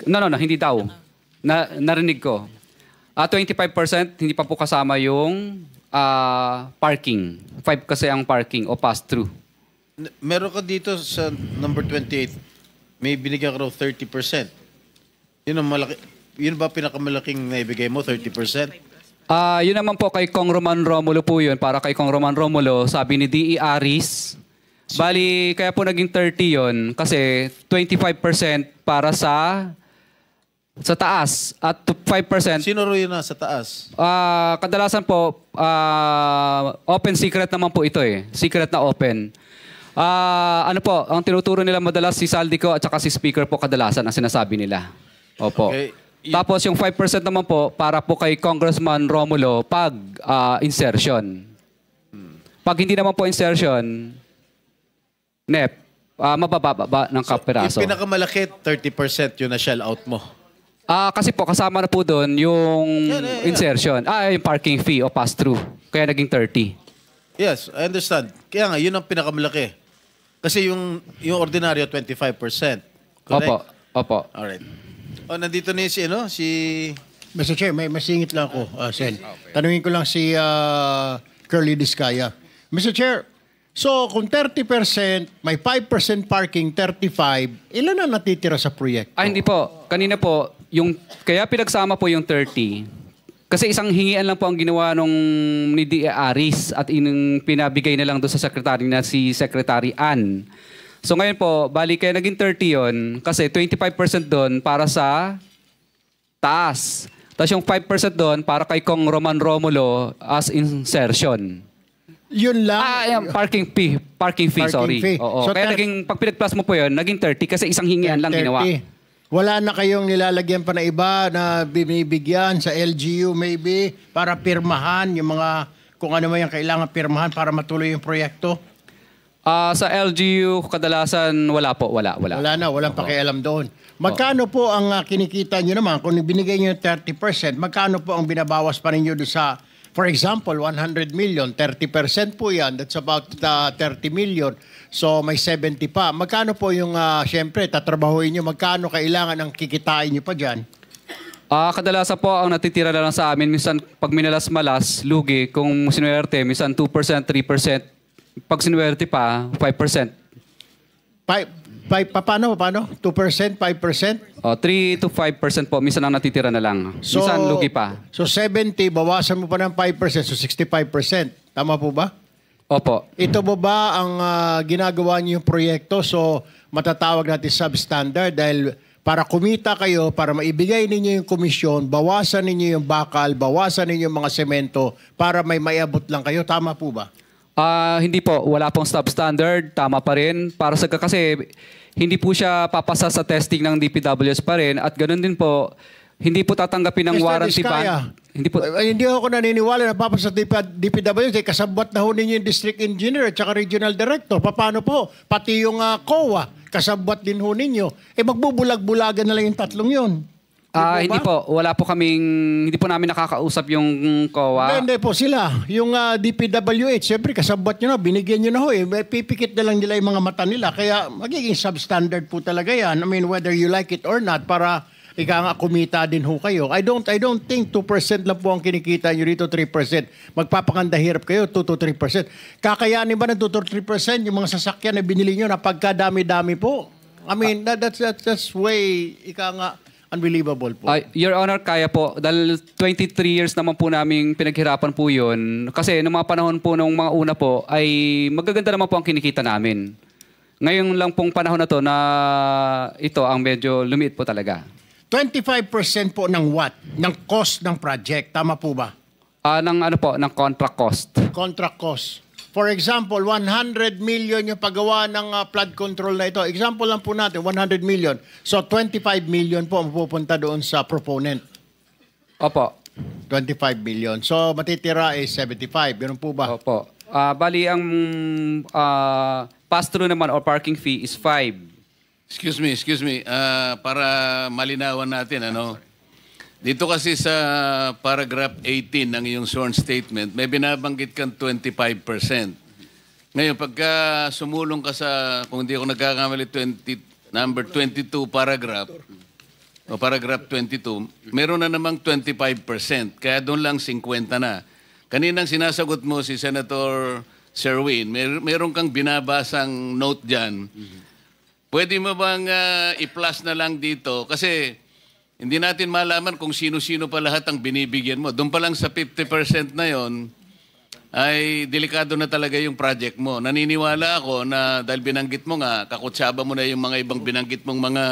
no, hindi daw. Narinig ko. 25% hindi pa po kasama yung parking. 5 kasi ang parking o pass-through. Meron ka dito sa number 28, may binigyan ka raw 30%. Yun ang malaki. Yun ba pinakamalaking naibigay mo, 30%? Yun naman po kay Kong Roman Romulo po yun. Para kay Kong Roman Romulo, sabi ni D.E. Aris, bali, kaya po naging 30 yun kasi 25% para sa taas at 5%. Sino ro yun sa taas? Kadalasan po, open secret naman po ito eh. Secret na open. Ano po, ang tinuturo nila madalas si Saldico at saka si Speaker po kadalasan ang sinasabi nila. Opo. Okay. Tapos yung 5% naman po para po kay Congressman Romulo pag insertion. Pag hindi naman po insertion, mabababa ng kapiraso. Yung pinakamalaki, 30% yun na shell out mo. Kasi po kasama na po doon yung insertion. Yung parking fee o pass-through. Kaya naging 30. Yes, I understand. Kaya nga, yun ang pinakamalaki. Kasi yung ordinaryo, 25%. Correct? Opo. Alright. Nandito na si Mr. Chair, may masingit lang ako, Sen. Tanungin ko lang si Curly Discaya. Mr. Chair, so kung 30%, may 5% parking, 35%, ilan na natitira sa proyekto? Hindi po. Kanina po, kaya pinagsama po yung 30. Kasi isang hingian lang po ang ginawa ni D.A. Aris at pinabigay na lang doon sa secretary na si Secretary Ann. So ngayon po, bali kaya naging 30 yon kasi 25% doon para sa taas. Tapos yung 5% doon para kay Kong Roman Romulo as insertion. Yun lang? Yung parking fee. Parking fee. Oo. So, kaya pag pinag-plus mo po yun, naging 30 kasi isang hingian lang ginawa. Wala na kayong nilalagyan pa na iba na binibigyan sa LGU maybe para pirmahan yung mga kung ano man yung kailangan pirmahan para matuloy yung proyekto? Sa LGU, kadalasan wala po. Wala. Walang pakialam doon. Magkano po ang kinikita nyo naman? Kung binigay nyo yung 30%, magkano po ang binabawas pa ninyo doon sa, for example, 100 million, 30% po yan, that's about 30 million. So may 70 pa. Magkano po yung, syempre, tatrabahuin nyo, magkano kailangan ang kikitain nyo pa dyan? Kadalasan po ang natitira na lang sa amin, minsan pag minalas-malas, lugi, kung sinuwerte, minsan 2%, 3%. Pag sinuwerte pa, 5%. Paano? 2%, 5%? 3 to 5% po, minsan ang natitira na lang. Minsan lugi pa. So 70, bawasan mo pa ng 5%, so 65%. Tama po ba? Opo. Ito ba ang ginagawa niyo yung proyekto? So matatawag natin substandard dahil para kumita kayo, para maibigay ninyo yung komisyon, bawasan ninyo yung bakal, bawasan ninyo yung mga semento para may maiabot lang kayo. Tama po ba? Hindi po. Wala pong substandard. Tama pa rin. Kasi hindi po siya papasa sa testing ng DPWS pa rin. At ganoon din po, hindi po tatanggapin ng warranty ban. Hindi ako naniniwala na papasa sa DPWS. Kasabwat na ho ninyo yung district engineer at saka regional director. Paano po? Pati yung COA, kasabwat din ho ninyo. Magbubulag-bulagan na lang yung tatlong yun. Hindi po. Wala po hindi po namin nakakausap yung COA. Hindi po sila. Yung DPWH, siyempre kasabwat nyo na, binigyan nyo na ho. Pipikit na lang nila yung mga mata nila. Kaya magiging substandard po talaga yan. I mean, whether you like it or not, para kumita din ho kayo. I don't think 2% lang po ang kinikita nyo dito, 3%. Magpapakanda hirap kayo, 2 to 3%. Kakayanin ba ng 2 to 3% yung mga sasakyan na binili nyo na pagkadami-dami po? I mean, that's way, unbelievable po. Your Honor, kaya po. Dahil 23 years naman po namin pinaghirapan po yun. Kasi noong mga panahon po nung mga una po, ay magaganda naman po ang kinikita namin. Ngayon lang pong panahon na to na ito ang medyo lumiit po talaga. 25% po ng what? Ng cost ng project. Tama po ba? Ng contract cost. Contract cost. For example, 100 million yung paggawa ng flood control na ito. Example lang po natin, 100 million. So 25 million po ang pupunta doon sa proponent. Opo. 25 million. So matitira is 75. Ganun po ba? Opo. Bali ang pass-through naman or parking fee is 5. Excuse me. Para malinawan natin, dito kasi sa paragraph 18 ng iyong sworn statement, may binabanggit kang 25%. Ngayon, pagka sumulong ka sa, kung hindi ako nagkakamali, number 22 paragraph, o paragraph 22, meron na namang 25%. Kaya doon lang 50 na. Kaninang sinasagot mo si Senator Sherwin, meron kang binabasang note dyan. Pwede mo bang i-plus na lang dito? Kasi hindi natin malaman kung sino-sino pa lahat ang binibigyan mo. Doon pa lang sa 50% na yon ay delikado na talaga yung project mo. Naniniwala ako na dahil binanggit mo nga, kakutsaba mo na yung mga ibang binanggit mong mga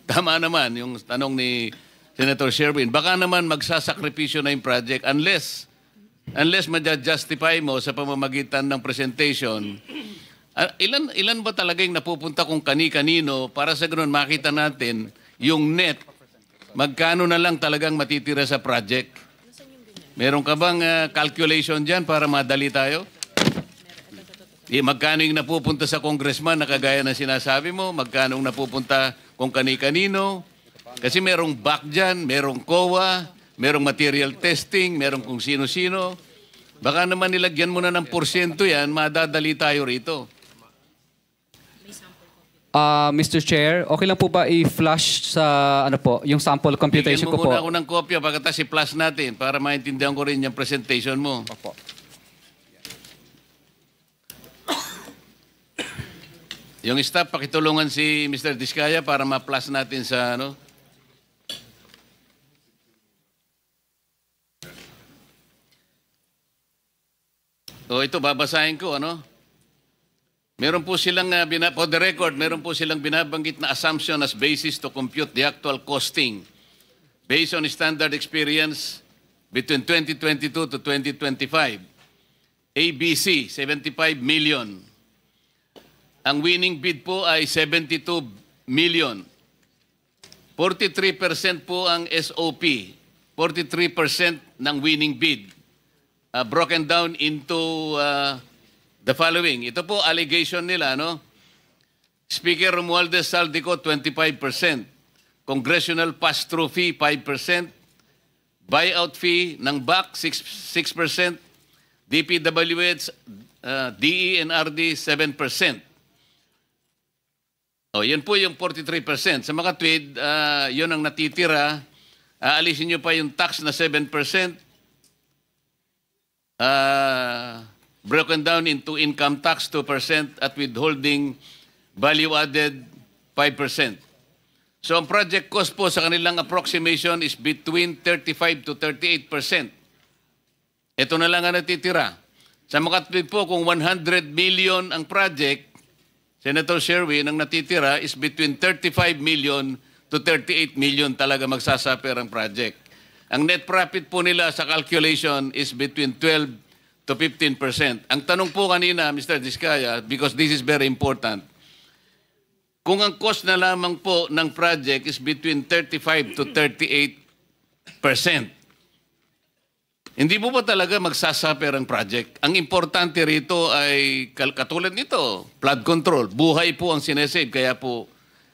tama naman, yung tanong ni Senator Sherwin. Baka naman magsasakripisyo na yung project unless ma-justify mo sa pamamagitan ng presentation. Ilan ba talaga yung napupunta kung kani-kanino para sa ganoon makita natin yung net, magkano na lang talagang matitira sa project? Meron ka bang calculation dyan para madali tayo? Magkano yung napupunta sa congressman na kagaya na sinasabi mo? Magkano yung napupunta kung kani-kanino? Kasi merong back dyan, merong COA, merong material testing, merong kung sino-sino. Baka naman nilagyan mo na ng porsyento yan, madadali tayo rito. Mr. Chair, okay lang po ba i-flash sa ano po, yung sample computation Bigyan ko mo po? muna ako ng kopya pagkatapos i-flash natin para maintindihan ko rin yung presentation mo. Opo. Yung staff, pakitulungan si Mr. Diskaya para ma-flash natin sa ano. O ito, babasahin ko, ano? Meron po silang, for the record, meron po silang binabanggit na assumption as basis to compute the actual costing based on standard experience between 2022 to 2025. ABC, 75 million. Ang winning bid po ay 72 million. 43% po ang SOP. 43% ng winning bid. Broken down into the following. Ito po allegation nila, no? Speaker Romualdez Saldico, 25%. Congressional pass-through fee, 5%. Buyout fee ng BAC, 6%. DPWH, DE and RD, 7%. O, yun po yung 43%. Sa mga tweed, yun ang natitira. Aalisin nyo pa yung tax na 7%. Broken down into income tax 2% at withholding value added 5%. So ang project cost po sa kanilang approximation is between 35 to 38%. Ito na lang ang natitira. Sa mga tweet po, kung 100 million ang project, Senator Sherwin, ang natitira is between 35 million to 38 million talaga magsasaper ang project. Ang net profit po nila sa calculation is between 12 to 15%. Ang tanong po kanina, Mr. Diskaya, because this is very important, kung ang cost na lamang po ng project is between 35 to 38%, hindi po ba talaga magsasaper ang project? Ang importante rito ay katulad nito, flood control. Buhay po ang sinesave, kaya po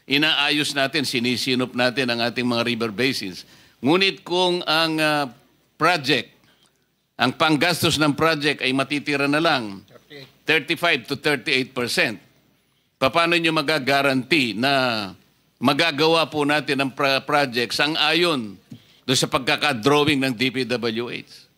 inaayos natin, sinisinop natin ang ating mga river basins. Ngunit kung ang project, ang panggastos ng project ay matitira na lang 35 to 38%. Paano nyo magagaranti na magagawa po natin ang project sang-ayon doon sa pagkakadrawing ng DPWH?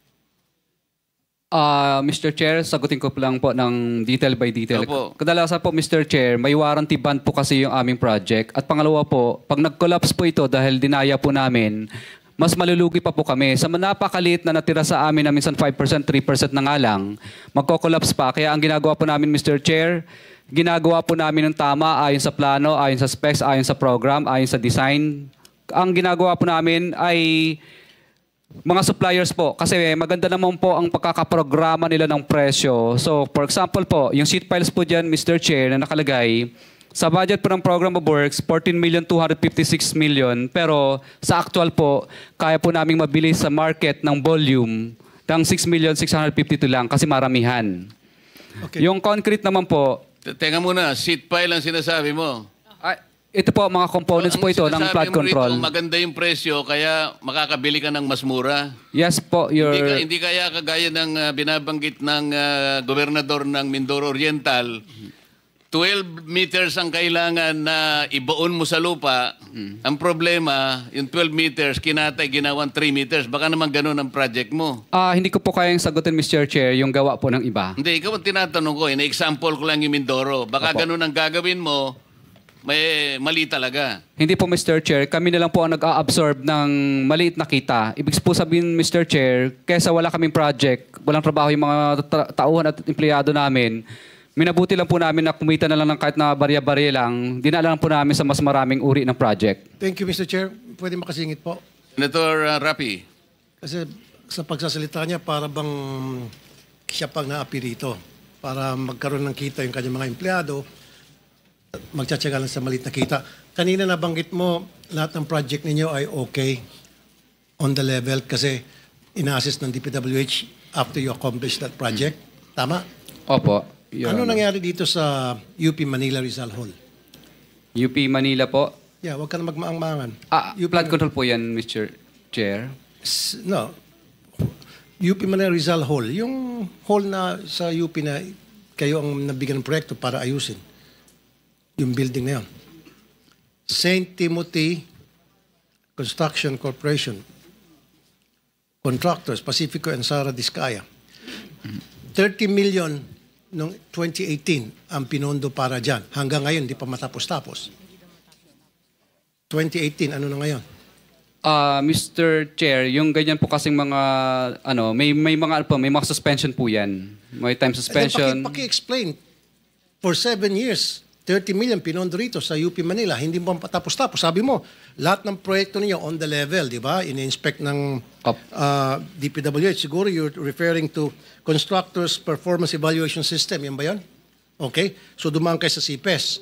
Mr. Chair, sagutin ko lang po ng detail by detail. Opo. Kadalasan po, Mr. Chair, may warranty bond po kasi yung aming project. At pangalawa po, pag nag-collapse po ito dahil dinaya po namin, mas malulugi pa po kami. Sa napakaliit na natira sa amin na minsan 5%, 3% na nga lang, magko-collapse pa. Kaya ang ginagawa po namin, Mr. Chair, ginagawa po namin ng tama ayon sa plano, ayon sa specs, ayon sa program, ayon sa design. Ang ginagawa po namin ay mga suppliers po. Kasi maganda naman po ang pagkakaprograma nila ng presyo. So, for example po, yung sheet piles po dyan, Mr. Chair, na nakalagay, sa budget po ng program of works, 14,256 million. Pero sa actual po, kaya po naming mabili sa market ng volume ng 6,652 lang kasi maramihan. Okay. Yung concrete naman po, Teka muna, sheet pile ang sinasabi mo. ito po mga components po ito ng sinasabi flood mo control. Rito, maganda yung presyo, kaya makakabili ka ng mas mura. Yes po, Hindi kaya kagaya ng binabanggit ng gobernador ng Mindoro Oriental, 12 meters ang kailangan na ibaon mo sa lupa. Ang problema, yung 12 meters, kinatay, ginawan 3 meters. Baka naman ganun ang project mo. Hindi ko po kayang sagutin, Mr. Chair, yung gawa po ng iba. Hindi, ikaw ang tinatanong ko. Na-example ko lang yung Mindoro. Baka ganun ang gagawin mo, may mali talaga. Hindi po, Mr. Chair. Kami na lang po ang nag-a-absorb ng maliit na kita. Ibig po sabihin, Mr. Chair, kesa wala kaming project, walang trabaho yung mga tauhan at empleyado namin, minabuti lang po namin na kumita na lang ng kahit na barya-barya lang, dinala lang po namin sa mas maraming uri ng project. Thank you, Mr. Chair. Pwede makasingit po. Senator Rapi. Kasi sa pagsasalita niya, para bang siya pang naapi rito. Para magkaroon ng kita yung kanyang mga empleyado, magtsatsaga lang sa maliit na kita. Kanina nabanggit mo, lahat ng project ninyo ay okay on the level kasi ina-assist ng DPWH after you accomplish that project. Tama? Opo. Ano nangyari dito sa UP Manila Rizal Hall? UP Manila po. Yeah, wag ka na magmaang-maangan. Flood control po yan, Mr. Chair. No. UP Manila Rizal Hall. Yung hall na sa UP na kayo ang nabigyan ng proyekto para ayusin. Yung building na yun. St. Timothy Construction Corporation. Contractors, Pacifico and Sara Discaya. 30 million noong 2018 ang pinondo para dyan. Hanggang ngayon, di pa matapos-tapos. 2018, ano na ngayon? Mr. Chair, yung ganyan po kasing mga may mga suspension po 'yan. May time suspension. Paki-explain. For 7 years, 30 million pinondo rito sa UP Manila, hindi mo pa tapos-tapos. Sabi mo, lahat ng proyekto niyo on the level, di ba? In-inspect ng DPWH. Siguro you're referring to Constructors Performance Evaluation System. Yan ba yan? Okay. So dumaan kayo sa CPES.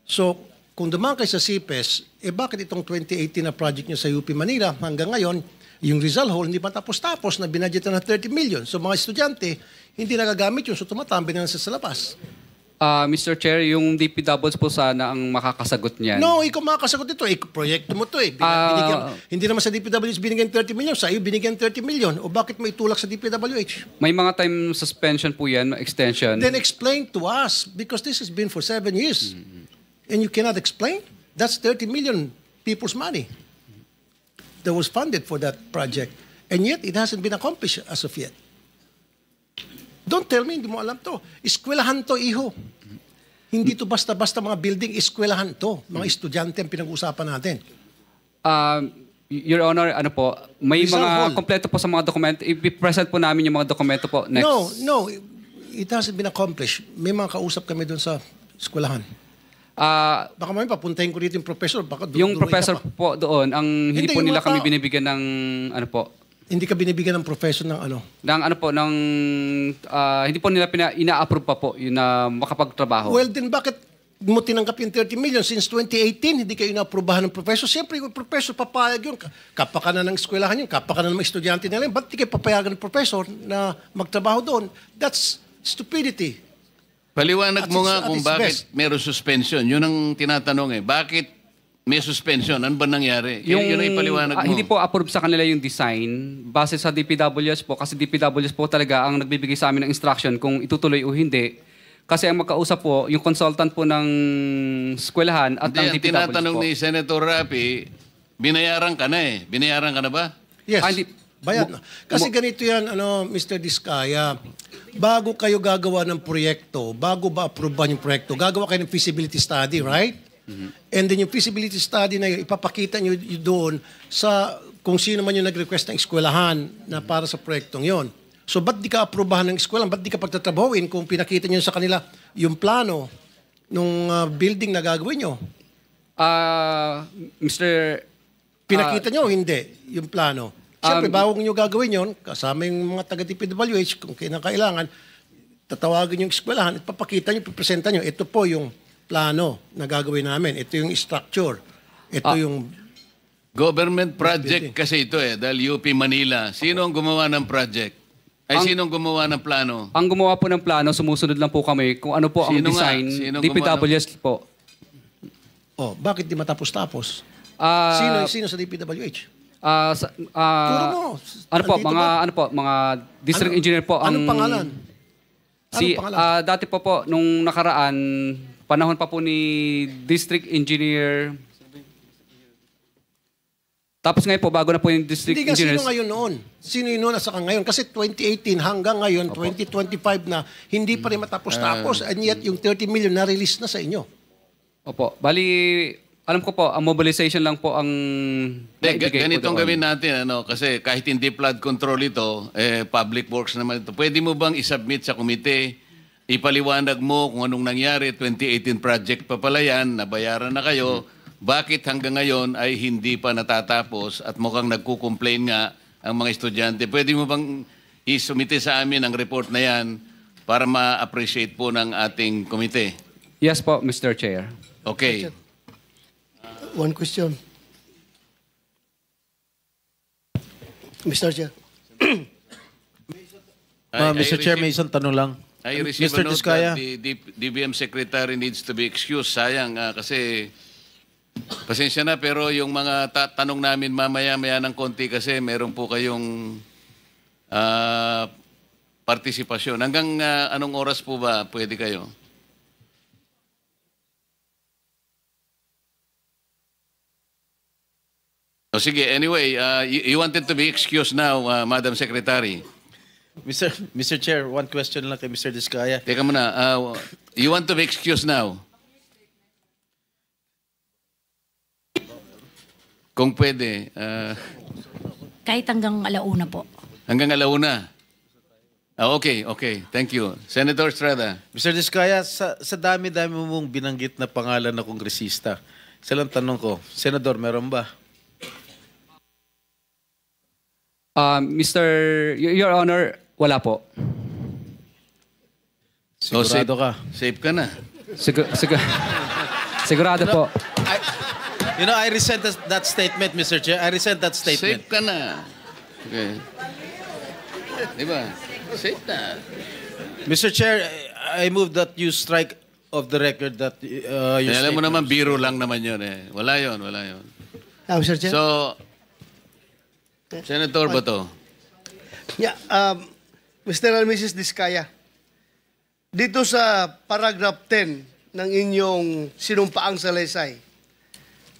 So, kung dumaan kayo sa CPES, bakit itong 2018 na project nyo sa UP Manila hanggang ngayon, yung Rizal Hall hindi pa tapos-tapos na binadgetan na 30 million. So mga estudyante, hindi nagagamit yun. So tumatambi na sa labas. Mr. Chair, yung DPWs po sana ang makakasagot niyan. No, ikaw makakasagot ito. Proyekto mo ito eh. Hindi naman sa DPWH binigyan 30 million. Sa iyo binigyan 30 million. O bakit may tulak sa DPWH? May mga time suspension po yan, extension. Then explain to us because this has been for 7 years. And you cannot explain? That's 30 million people's money that was funded for that project. And yet, it hasn't been accomplished as of yet. Don't tell me, hindi mo alam to. Eskwelahan to, iho. Hindi to basta-basta mga building, eskwelahan to. Mga estudyante ang pinag-uusapan natin. Your Honor, may Rizal mga Hall. kompleto po sa mga dokumento. I-present po namin yung mga dokumento po next. No. It hasn't been accomplished. May mga kausap kami doon sa eskwelahan. Baka may papuntahin ko dito yung professor. Baka Yung professor po doon, hindi po nila kami binibigyan ng Hindi ka binibigyan ng professor ng ano? Hindi po nila ina-approve pa po yun na makapagtrabaho. Well, then bakit mo tinanggap yung 30 million since 2018? Hindi kayo na-approbahan ng professor. Siyempre, yung professor papayag yun. Kapakanan ng eskwelahan yun. Kapakanan ng mga estudyante nila yun. Ba't di kayo papayagan ng professor na magtrabaho doon? That's stupidity. Paliwanag mo nga kung bakit meron suspension. Yun ang tinatanong eh. Bakit may suspension? Ano ba nangyari? Yun ang ipaliwanag mo. Hindi po approve sa kanila yung design base sa DPWS po kasi DPWS po talaga ang nagbibigay sa amin ng instruction kung itutuloy o hindi. Kasi ang magkausap po, yung consultant po ng eskwelahan at ng DPWS po. Tinatanong ni Senator Rapi, binayaran ka na eh. Binayaran ka na ba? Yes. Bayad na. Kasi ganito yan, Mr. Discaya, bago kayo gagawa ng proyekto, bago ba approvean yung proyekto, gagawa kayo ng feasibility study, right? And then yung feasibility study na yun, ipapakita nyo doon sa kung sino man yung nag-request ng eskwelahan na para sa proyektong yon. So, ba't di ka approbahan ng eskwelahan? Ba't di ka pagtatrabahuin kung pinakita nyo sa kanila yung plano nung building na gagawin nyo? Pinakita nyo, hindi, yung plano. Siyempre, bago nyo gagawin yon, kasama yung mga taga-DPWH, kung kailangan, tatawagin yung eskwelahan, ipapakita nyo, pipresenta nyo, ito po yung plano na gagawin namin. Ito yung structure. Ito yung... Government project kasi ito eh, dahil UP Manila. Sino ang gumawa ng project? Sino ang gumawa ng plano? Ang gumawa po ng plano, sumusunod lang po kami kung ano po ang design. DPWS po. Bakit di matapos-tapos? Sino sa DPWH? Mga district engineer po ang... Anong pangalan? Dati po nung nakaraan, panahon pa po ni district engineer. Tapos ngayon po, bago na po yung district engineers. Sino ngayon noon? Sino yun noon at saka ngayon? Kasi 2018 hanggang ngayon, 2025 na, hindi pa rin matapos-tapos. And yet, yung 30 million na-release na sa inyo. Opo. Bali, alam ko po, ang mobilization lang po ang... Ganitong gawin natin, kasi kahit hindi flood control ito, public works naman ito. Pwede mo bang isubmit sa komite, ipaliwanag mo kung anong nangyari, 2018 project pa pala yan, nabayaran na kayo, bakit hanggang ngayon ay hindi pa natatapos at mukhang nagko-complain nga ang mga estudyante. Pwede mo bang isumite sa amin ang report na yan para ma-appreciate po ng ating komite? Yes po, Mr. Chair. Okay. One question. Mr. Chair. Mr. Chair, may isang tanong lang. I received Mr. a note Diskaya. that the DBM secretary needs to be excused. Sayang kasi Pasensya na, pero yung mga tanong namin mamaya-maya ng konti kasi meron po kayong partisipasyon. Hanggang anong oras po ba pwede kayo? O sige, anyway, you wanted to be excused now, Madam Secretary. Mr. Chair, one question lang kay Mr. Diskaya. Teka muna, you want to be excused now? Kung pwede. Kahit hanggang alauna po. Hanggang alauna. Okay. Thank you. Senator Estrada. Mr. Diskaya, sa dami-dami mong binanggit na pangalan na kongresista, isa lang tanong ko, Senador, meron ba? Your Honor, wala po. Sigurado ka? Safe ka na. Sigurado po. You know, I resent that statement, Mr. Chair. I resent that statement. Safe ka na. Okay. Di ba? Safe na. Mr. Chair, I move that you strike of the record that your Alam mo statement. naman, biro lang naman yun eh. Wala yun. Mr. Chair? So, Senator Bato. Yeah, Mr. and Mrs. Diskaya, dito sa paragraph 10 ng inyong sinumpaang salaysay,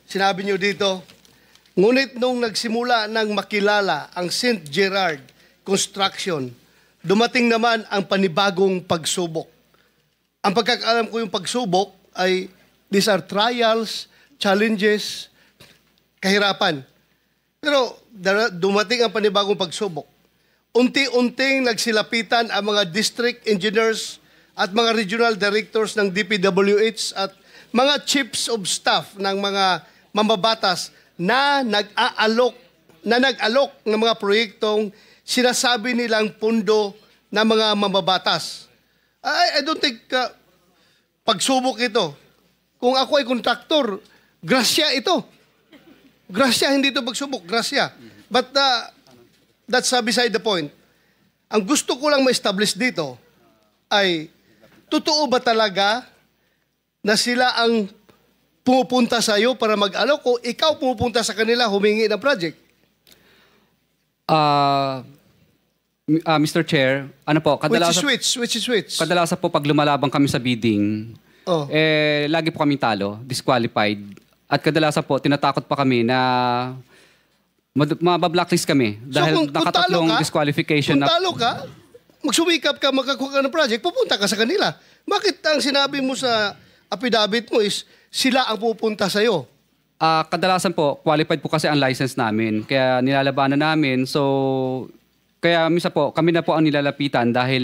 sinabi niyo dito, ngunit nung nagsimula ng makilala ang St. Gerard Construction, dumating naman ang panibagong pagsubok. Ang pagkakaalam ko yung pagsubok ay these are trials, challenges, kahirapan. Pero dumating ang panibagong pagsubok. Unti-unting nagsilapitan ang mga district engineers at mga regional directors ng DPWH at mga chiefs of staff ng mga mambabatas na nag-alok ng mga proyektong sinasabi nilang pundo ng mga mambabatas. I don't think pagsubok ito. Kung ako ay kontraktor, grasya ito. Grasya, hindi ito pagsubok. Grasya. But that's beside the point. Ang gusto ko lang ma-establish dito ay, totoo ba talaga na sila ang pumupunta sa iyo para mag-alok o ikaw pumupunta sa kanila humingi ng project? Mr. Chair, ano po, Which is which? kadalasan po pag lumalabang kami sa bidding, lagi po kami talo, disqualified. At kadalasan po, tinatakot pa kami na mabablacklist kami dahil nakatatlong disqualification Kung talo ka, magsumikap ka, makakuha ka ng project, pupunta ka sa kanila. Bakit ang sinabi mo sa affidavit mo is sila ang pupunta sa iyo? Kadalasan po, qualified po kasi ang license namin. Kaya nilalabanan namin. So, kaya misa po, kami na po ang nilalapitan dahil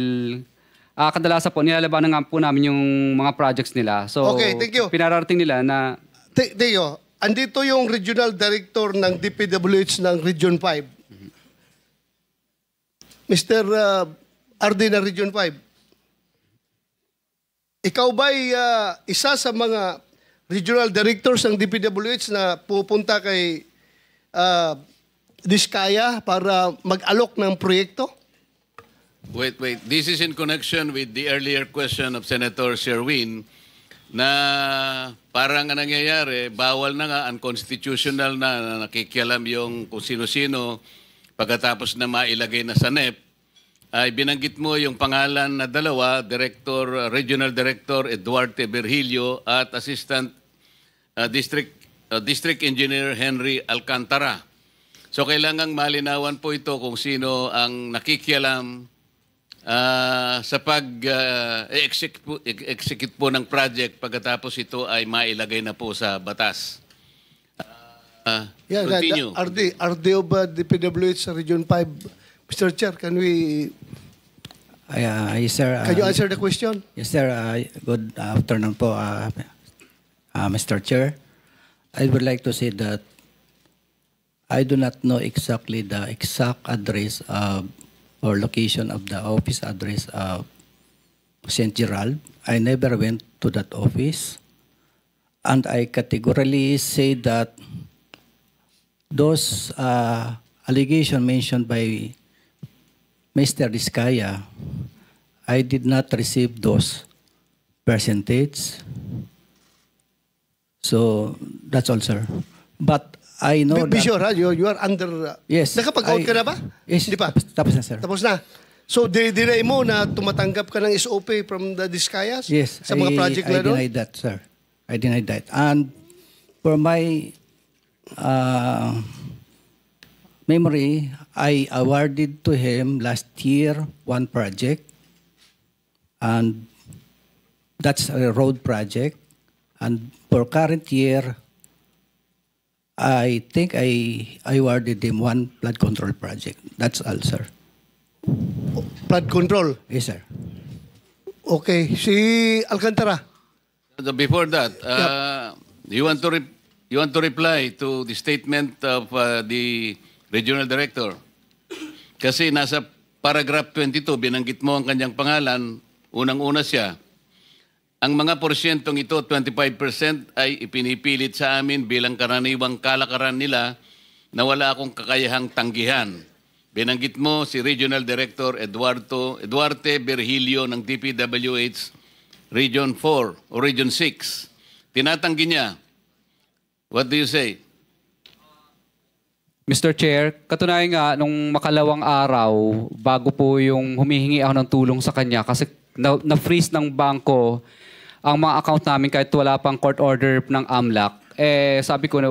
kadalasan po, nilalabanan nga po namin yung mga projects nila. So, okay, thank you. Pinararating nila na... Teo, andito yung regional director ng DPWH ng Region 5. Mr. RD ng Region 5. Ikaw ba'y isa sa mga regional directors ng DPWH na pupunta kay Diskaya para mag-alok ng proyekto? Wait. This is in connection with the earlier question of Senator Sherwin na parang ang nangyayari, bawal na nga, unconstitutional na nakikialam yung kung sino-sino pagkatapos na mailagay na sa NEP, ay binanggit mo yung pangalan na dalawa, Regional Director Eduardo Virgilio at Assistant District Engineer Henry Alcantara. So kailangang malinawan po ito kung sino ang nakikialam sa pag-execute po ng project pagkatapos ito ay mailagay na po sa batas. Continue. RD of DPWH sa Region 5. Mr. Chair, can we... Yes, sir. Can you answer the question? Yes, sir. Good afternoon po, Mr. Chair. I would like to say that I do not know exactly the exact address or location of the office address of St. Gerald. I never went to that office. And I categorically say that those allegations mentioned by Mr. Diskaya, I did not receive those percentage. So that's all, sir. But I know Be that... sure, ha? You are under... Yes. Nakapag-out ka na ba? Yes. Hindi pa? Tapos na, sir. Tapos na. So, dinay mo na tumatanggap ka ng SOP from the Discayas? Yes. Sa mga project na I doon? denied that, sir. I denied that. And for my memory, I awarded to him last year one project. And that's a road project. And for current year, I think I awarded him one flood control project. That's all, sir. Flood control. Yes, sir. Okay. Si Alcantara. Before that, you want to reply to the statement of the regional director? Kasi nasa paragraph 22, binanggit mo ang kanyang pangalan, unang-una siya. Ang mga porsyentong ito, 25% ay ipinipilit sa amin bilang karaniwang kalakaran nila na wala akong kakayahang tanggihan. Binanggit mo si Regional Director Eduarte Virgilio ng DPWH Region 4 o Region 6. Tinatanggi niya. What do you say? Mr. Chair, katunayan nga, nung makalawang araw, bago po yung humihingi ako ng tulong sa kanya kasi na-freeze ng bangko ang mga account namin kahit wala pang court order ng AMLAC, sabi ko na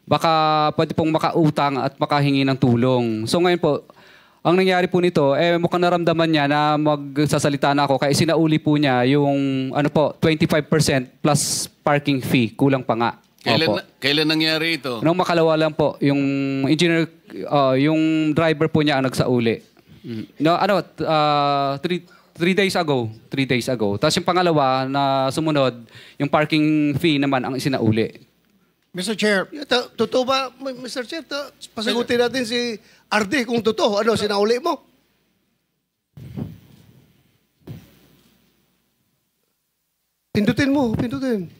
baka pwede pong makautang at makahingi ng tulong. So ngayon po, ang nangyari po nito, mukhang naramdaman niya na magsasalita na ako kaya sinauli po niya yung 25% plus parking fee, kulang pa nga. Kailan nangyari ito? Nung makalawa lang po, yung engineer, yung driver po niya ang nagsauli. No, 3 days ago. 3 days ago. Tapos yung pangalawa na sumunod, yung parking fee naman ang isinauli. Mr. Chair, Totoo ba, Mr. Chair? Pasagutin natin si Arde kung totoo. Ano, sinauli mo? Pindutin mo, pindutin.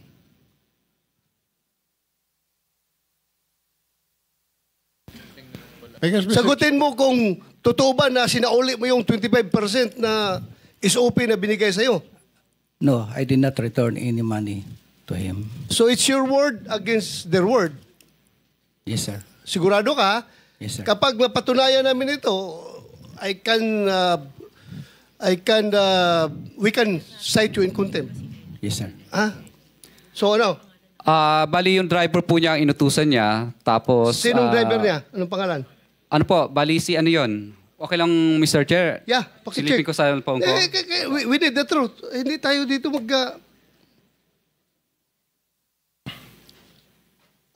Sagutin mo kung totoo ba na sinauli mo yung 25% na SOP na binigay sa'yo. No, I did not return any money to him. So it's your word against their word. Yes, sir. Sigurado ka? Yes, sir. Kapag mapatunayan namin ito, we can cite you in contempt. Yes, sir. Ha? So ano? Bali yung driver po niya ang inutusan niya. Tapos... Sinong driver niya? Anong pangalan? Ano po, bali si ano yun? Okay lang, Mr. Chair? Yeah, pakicheck. Silipin ko sa phone ko. We need the truth. Hindi tayo dito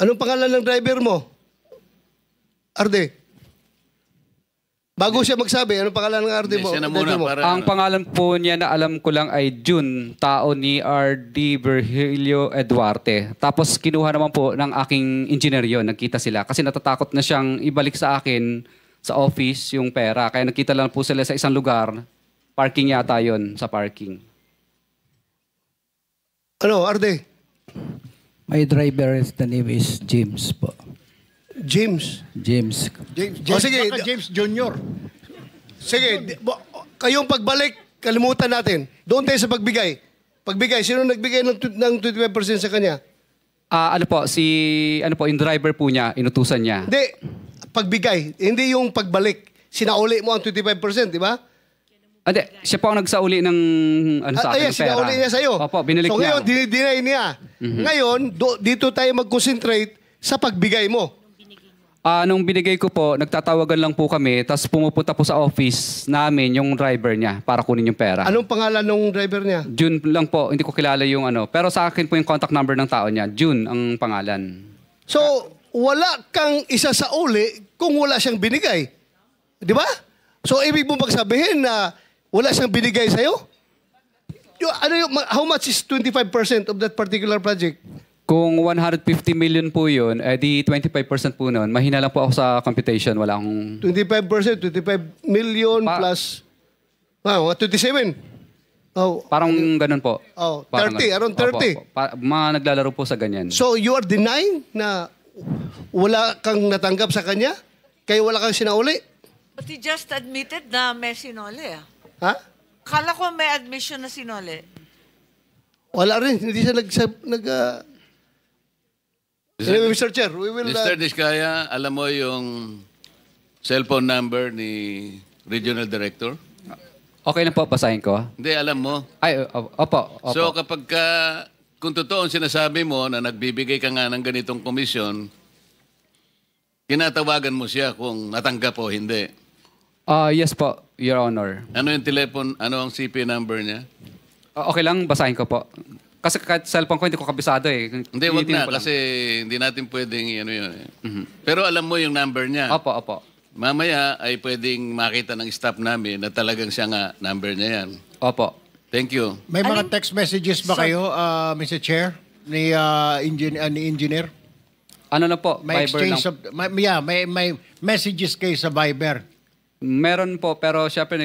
Anong pangalan ng driver mo? Arde. Bago siya magsabi, anong pangalan ng Arde mo? Siya na muna Driver mo? para... Ang pangalan po niya na alam ko lang ay June, tao ni R.D. Virgilio Eduarte. Tapos kinuha naman po ng aking engineer yun, nagkita sila. Kasi natatakot na siyang ibalik sa akin sa office yung pera. Kaya nakita lang po sila sa isang lugar, parking yata yun, sa parking. Ano, Arde? My driver, the name is James po. James. James. Sige. baka James Jr. Sige, kayong pagbalik, kalimutan natin. Doon tayo sa pagbigay. Pagbigay, sino nagbigay ng 25% sa kanya? Yung driver po niya, inutusan niya. Hindi, pagbigay. Hindi yung pagbalik. Sinauli mo ang 25%, di ba? Hindi, siya po ang nagsauli ng sa akin, ng pera. Sinauli niya sa'yo. Opo, binalik so niya. ngayon, dinay niya. Ngayon, dito tayo mag-concentrate sa pagbigay mo. Nung binigay ko po, nagtatawagan lang po kami, tapos pumupunta po sa office namin yung driver niya para kunin yung pera. Anong pangalan ng driver niya? June lang po, hindi ko kilala yung ano. Pero sa akin po yung contact number ng tao niya. June ang pangalan. So, wala kang isa sa uli kung wala siyang binigay. Di ba? So, ibig mo magsabihin na wala siyang binigay sa'yo? How much is 25% of that particular project? Kung 150 million po yun, di 25% po nun. Mahina lang po ako sa computation. Wala akong... 25%, 25 million plus... 27. Oh, parang ganun po. Oh, Parang 30, around 30. Opo. Mga naglalaro po sa ganyan. So, you are denying na wala kang natanggap sa kanya? Kaya wala kang sinauli? But he just admitted na may sinole. Ha? Kala ko may admission na sinole. Wala rin. Hindi siya Anyway, Mr. Chair, we will... Mr. Diskaya, alam mo yung cellphone number ni Regional Director? Okay na po, basahin ko. Hindi, alam mo. Ay, opo. So kapag kung totoo ang sinasabi mo na nagbibigay ka nga ng ganitong komisyon, kinatawagan mo siya kung natanggap o hindi. Yes po, Your Honor. Ano yung ano ang CP number niya? Okay lang, basahin ko po. Kasi kahit cellphone ko, hindi ko kabisado eh. Hindi, wag Tinitingnan na ko lang. kasi hindi natin pwedeng ano yun. Pero alam mo yung number niya. Opo. Mamaya ay pwedeng makita ng staff namin na talagang siya nga number niya yan. Opo. Thank you. May mga text messages ba kayo, Mr. Chair, ni engineer? Ano na po, May Viber lang. exchange may messages kayo sa Viber. Meron po, pero syempre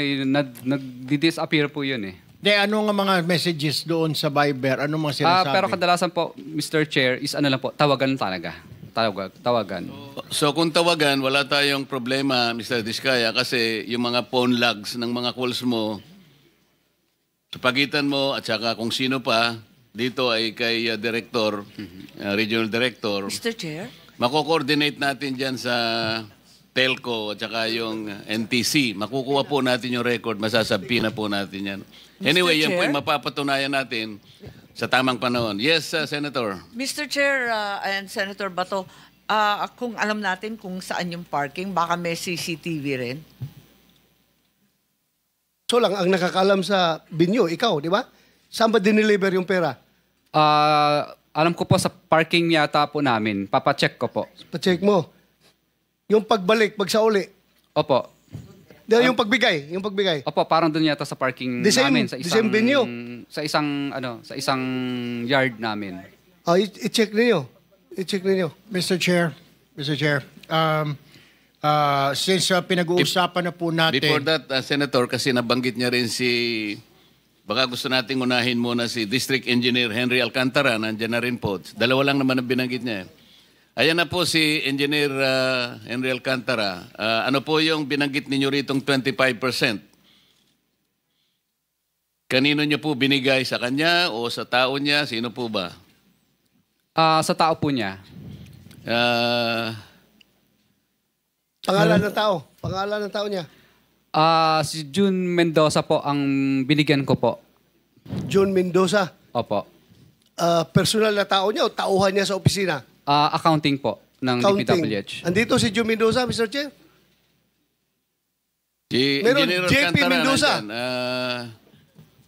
nag-disappear po yun eh. De, ano nga mga messages doon sa Viber? Ano mga sinasabi? Pero kadalasan po, Mr. Chair, is ano lang po, tawagan talaga. Tawagan. So kung tawagan, wala tayong problema, Mr. Diskaya, kasi yung mga phone logs ng mga calls mo, sa pagitan mo at saka kung sino pa, dito ay kay Director, Regional Director. Mr. Chair? Mako-coordinate natin dyan sa telco at saka yung NTC. Makukuha po natin yung record, masasabi na po natin yan. Anyway, yan po yung mapapatunayan natin sa tamang panahon. Yes, Senator. Mr. Chair and Senator Bato, kung alam natin kung saan yung parking, baka may CCTV rin. So lang, ang nakakaalam sa binyo, ikaw, di ba? Saan ba dineliver yung pera? Alam ko po sa parking yata po namin. Papacheck ko po. Pa-check mo. Yung pagbalik, pagsauli. Opo. Yung pagbigay. Opo, parang doon yata sa parking namin. Sa same venue? Sa isang yard namin. I-check ninyo. Mr. Chair, since pinag-uusapan na po natin... Before that, Senator, kasi nabanggit niya rin baka gusto nating unahin muna si District Engineer Henry Alcantara, nandiyan na rin po. Dalawa lang naman ang binanggit niya. Ayan na po si Engineer Henry Alcantara. Ano po yung binanggit ninyo ritong 25%? Kanino niyo po binigay? Sa kanya o sa tao niya? Sino po ba? Sa tao po niya. Pangalan ng tao niya. Si June Mendoza po ang binigyan ko po. June Mendoza. Opo. Personal na tao niya o tauhan niya sa opisina? Accounting po ng DPWH. Andito si June Mendoza, Mr. Chair? Si Meron, Engineer JP Alcantara Mendoza. nandyan.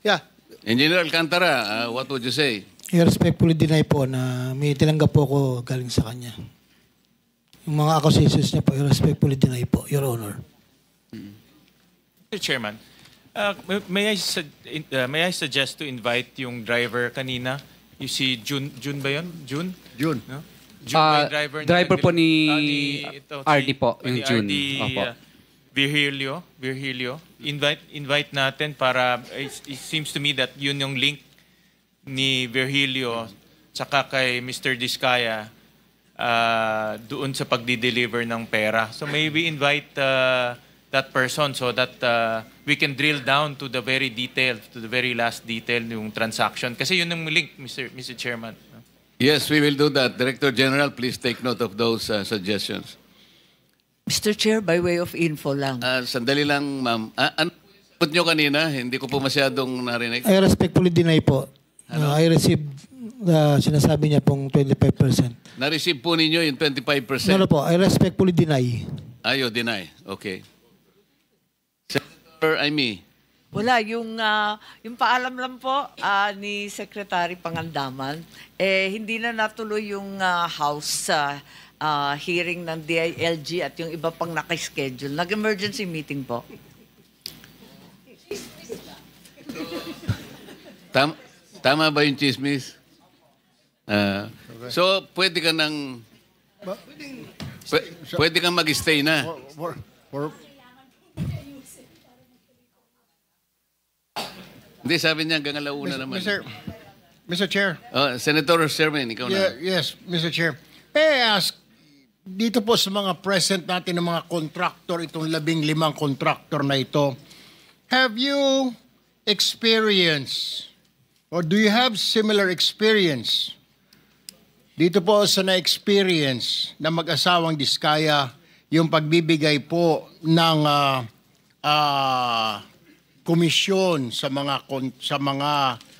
Yeah. Engineer Alcantara, what would you say? I respectfully deny po na may tinanggap po ako galing sa kanya. Yung mga accusations niya po, I respectfully deny po, Your Honor. Mr. Chairman, may I suggest to invite yung driver kanina? You see June ba yun? June? No? June ba yung driver po ni ito, RD po, ni yung June. RD, Opo. Virgilio. Invite natin para, it seems to me that yun yung link ni Virgilio tsaka kay Mr. Diskaya doon sa pagdi-deliver ng pera. So maybe invite that person so that we can drill down to the very detail, to the very last detail yung transaction. Kasi yun yung link, Mr. Chairman. Yes, we will do that. Director General, please take note of those suggestions. Mr. Chair, by way of info lang. Sandali lang, ma'am. Ano nyo kanina? Hindi ko po masyadong narinig. I respectfully deny po. I received sinasabi niya pong 25%. Na-receive po ninyo yung 25%? No po, I respectfully deny. Ayo, deny. Okay. Senator Amy. Wala, yung paalam lang po ni Secretary Pangandaman, hindi na natuloy yung House hearing ng DILG at yung iba pang nakaschedule. Nag-emergency meeting po. Tama ba yung chismis? So, pwede ka nang... Pwede kang mag-stay na. Hindi, sabi niya hanggang alauna naman. Mr. Chair. Senator Sherman, ikaw na. Yes, Mr. Chair. May I ask, dito po sa mga present natin ng mga contractor, itong 15 contractor na ito, have you experienced or do you have similar experience Dito po sa na-experience na mag-asawang Diskaya, yung pagbibigay po ng komisyon sa mga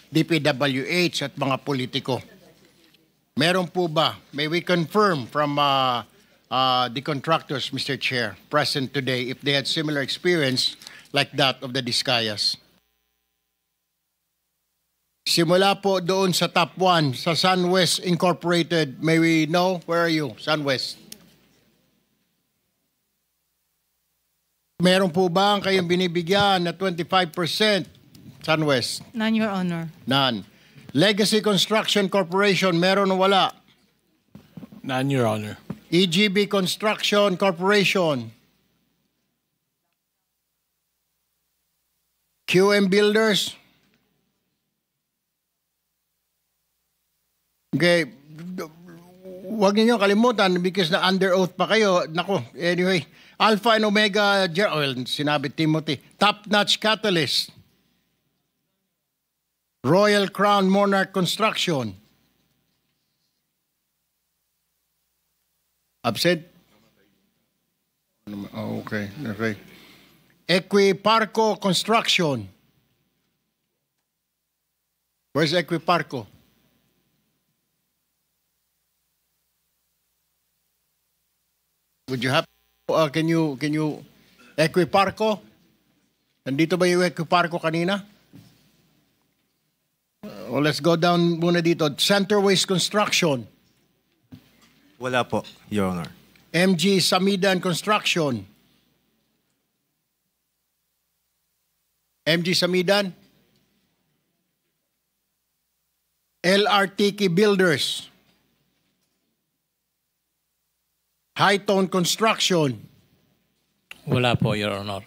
DPWH at mga politiko. Meron po ba? May we confirm from the contractors, Mr. Chair, present today, if they had similar experience like that of the Diskayas? Simula po doon sa top 1, sa SunWest Incorporated, may we know? Where are you, SunWest? Meron po ba ang kayong binibigyan na 25%, SunWest? None, Your Honor. None. Legacy Construction Corporation, meron o wala? None, Your Honor. EGB Construction Corporation. QM Builders. Okay. Huwag niyo kalimutan because na under oath pa kayo. Nako, anyway. Alpha and Omega, sinabi Timothy. Top Notch Catalyst. Royal Crown Monarch Construction. Absent? Oh, okay. Okay. Equiparco Construction. Where's Equiparco? Would you have can you Equiparco? Nandito ba yung Equiparco kanina? Well, let's go down muna dito. Center Waste Construction. Wala po, Your Honor. MG Samidan Construction. MG Samidan. LRTK Builders. Hightone Construction. Wala po, Your Honor.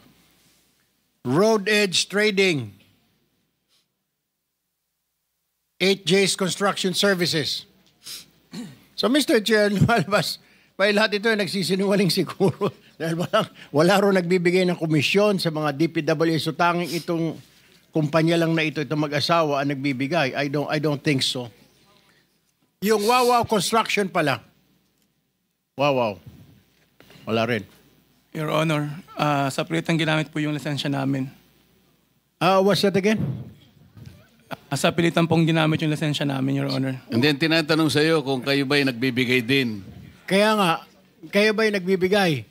Road Edge Trading. 8J's Construction Services. So, Mr. Chair, lumalabas, may lahat ito ay nagsisinungaling siguro. Dahil wala ro nagbibigay ng komisyon sa mga DPWH. So, tanging itong kumpanya lang na ito, itong mag-asawa ang nagbibigay. I don't think so. Yung Wawaw Construction pala. Wow. Wala rin. Your Honor, sa pilitang ginamit po yung lisensya namin. What's that again? Sa pilitan pong ginamit yung lisensya namin, Your Honor. And then tinatanong sa iyo kung kayo ba'y nagbibigay din. Kaya nga, kayo ba'y nagbibigay?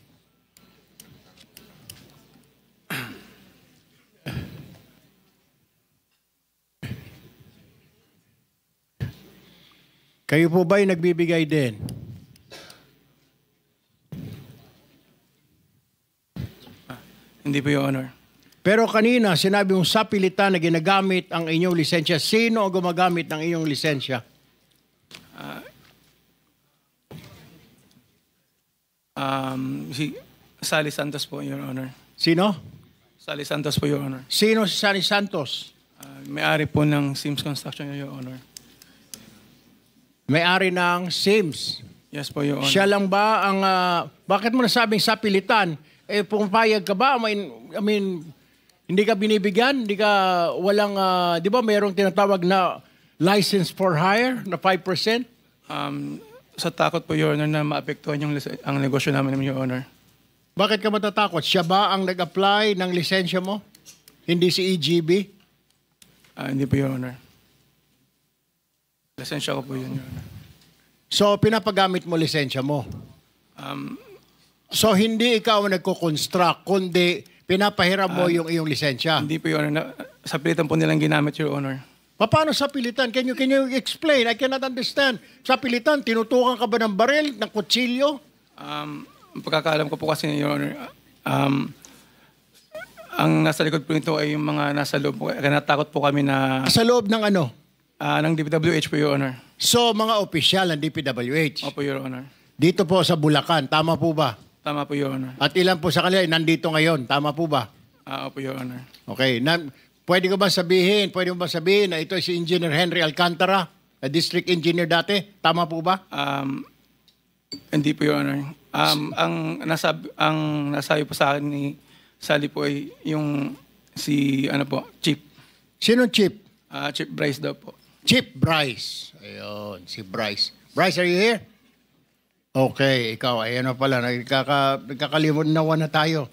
Kayo po ba'y nagbibigay din? Hindi po, Your Honor. Pero kanina, sinabi mong sa pilitan na ginagamit ang inyong lisensya. Sino ang gumagamit ng inyong lisensya? Si Sally Santos po, Your Honor. Sino? Sally Santos po, Your Honor. Sino si Sally Santos? May-ari po ng Sims Construction, Your Honor. May-ari ng Sims? Yes po, Your Honor. Siya lang ba ang... bakit mo nasabing sa pilitan? Pumapayag ka ba? I mean, hindi ka binibigyan? Hindi ka walang... di ba mayroong tinatawag na license for hire na 5%? Sa takot po, Your Honor, na maapektuhan ang negosyo namin, Your Honor. Bakit ka matatakot? Siya ba ang nag-apply ng lisensya mo? Hindi si EGB? Hindi po, Your Honor. Lisensya ko po yun, Your Honor. So, pinapagamit mo lisensya mo? So, hindi ikaw ang nagko-construct, kundi pinapahiram mo yung iyong lisensya? Hindi po, Your Honor. Sa pilitan po nilang ginamit, Your Honor. Paano sa pilitan? Can you explain? I cannot understand. Sa pilitan, tinutukan ka ba ng baril, ng kutsilyo? Pagkakaalam ko po kasi, Your Honor, ang nasa likod po nito ay yung mga nasa loob po. Kaya natakot po kami na... Sa loob ng ano? Ng DPWH po, Your Honor. So, mga opisyal ng DPWH? Opo, Your Honor. Dito po sa Bulacan, tama po ba? Tama po, Your Honor. At ilan po sa kanila nandito ngayon, tama po ba? Opo, Your Honor. Okay. Pwede mo ba sabihin na ito si Engineer Henry Alcantara, na district engineer dati? Tama po ba? Hindi po, Your Honor. Ang nasabi po sa akin ni Sally po ay yung Chief. Sino Chief? Chief Bryce daw po. Chief Bryce. Ayun, si Bryce. Bryce, are you here? Okay, ikaw, ayan na pala, nagkakalimunawa na tayo.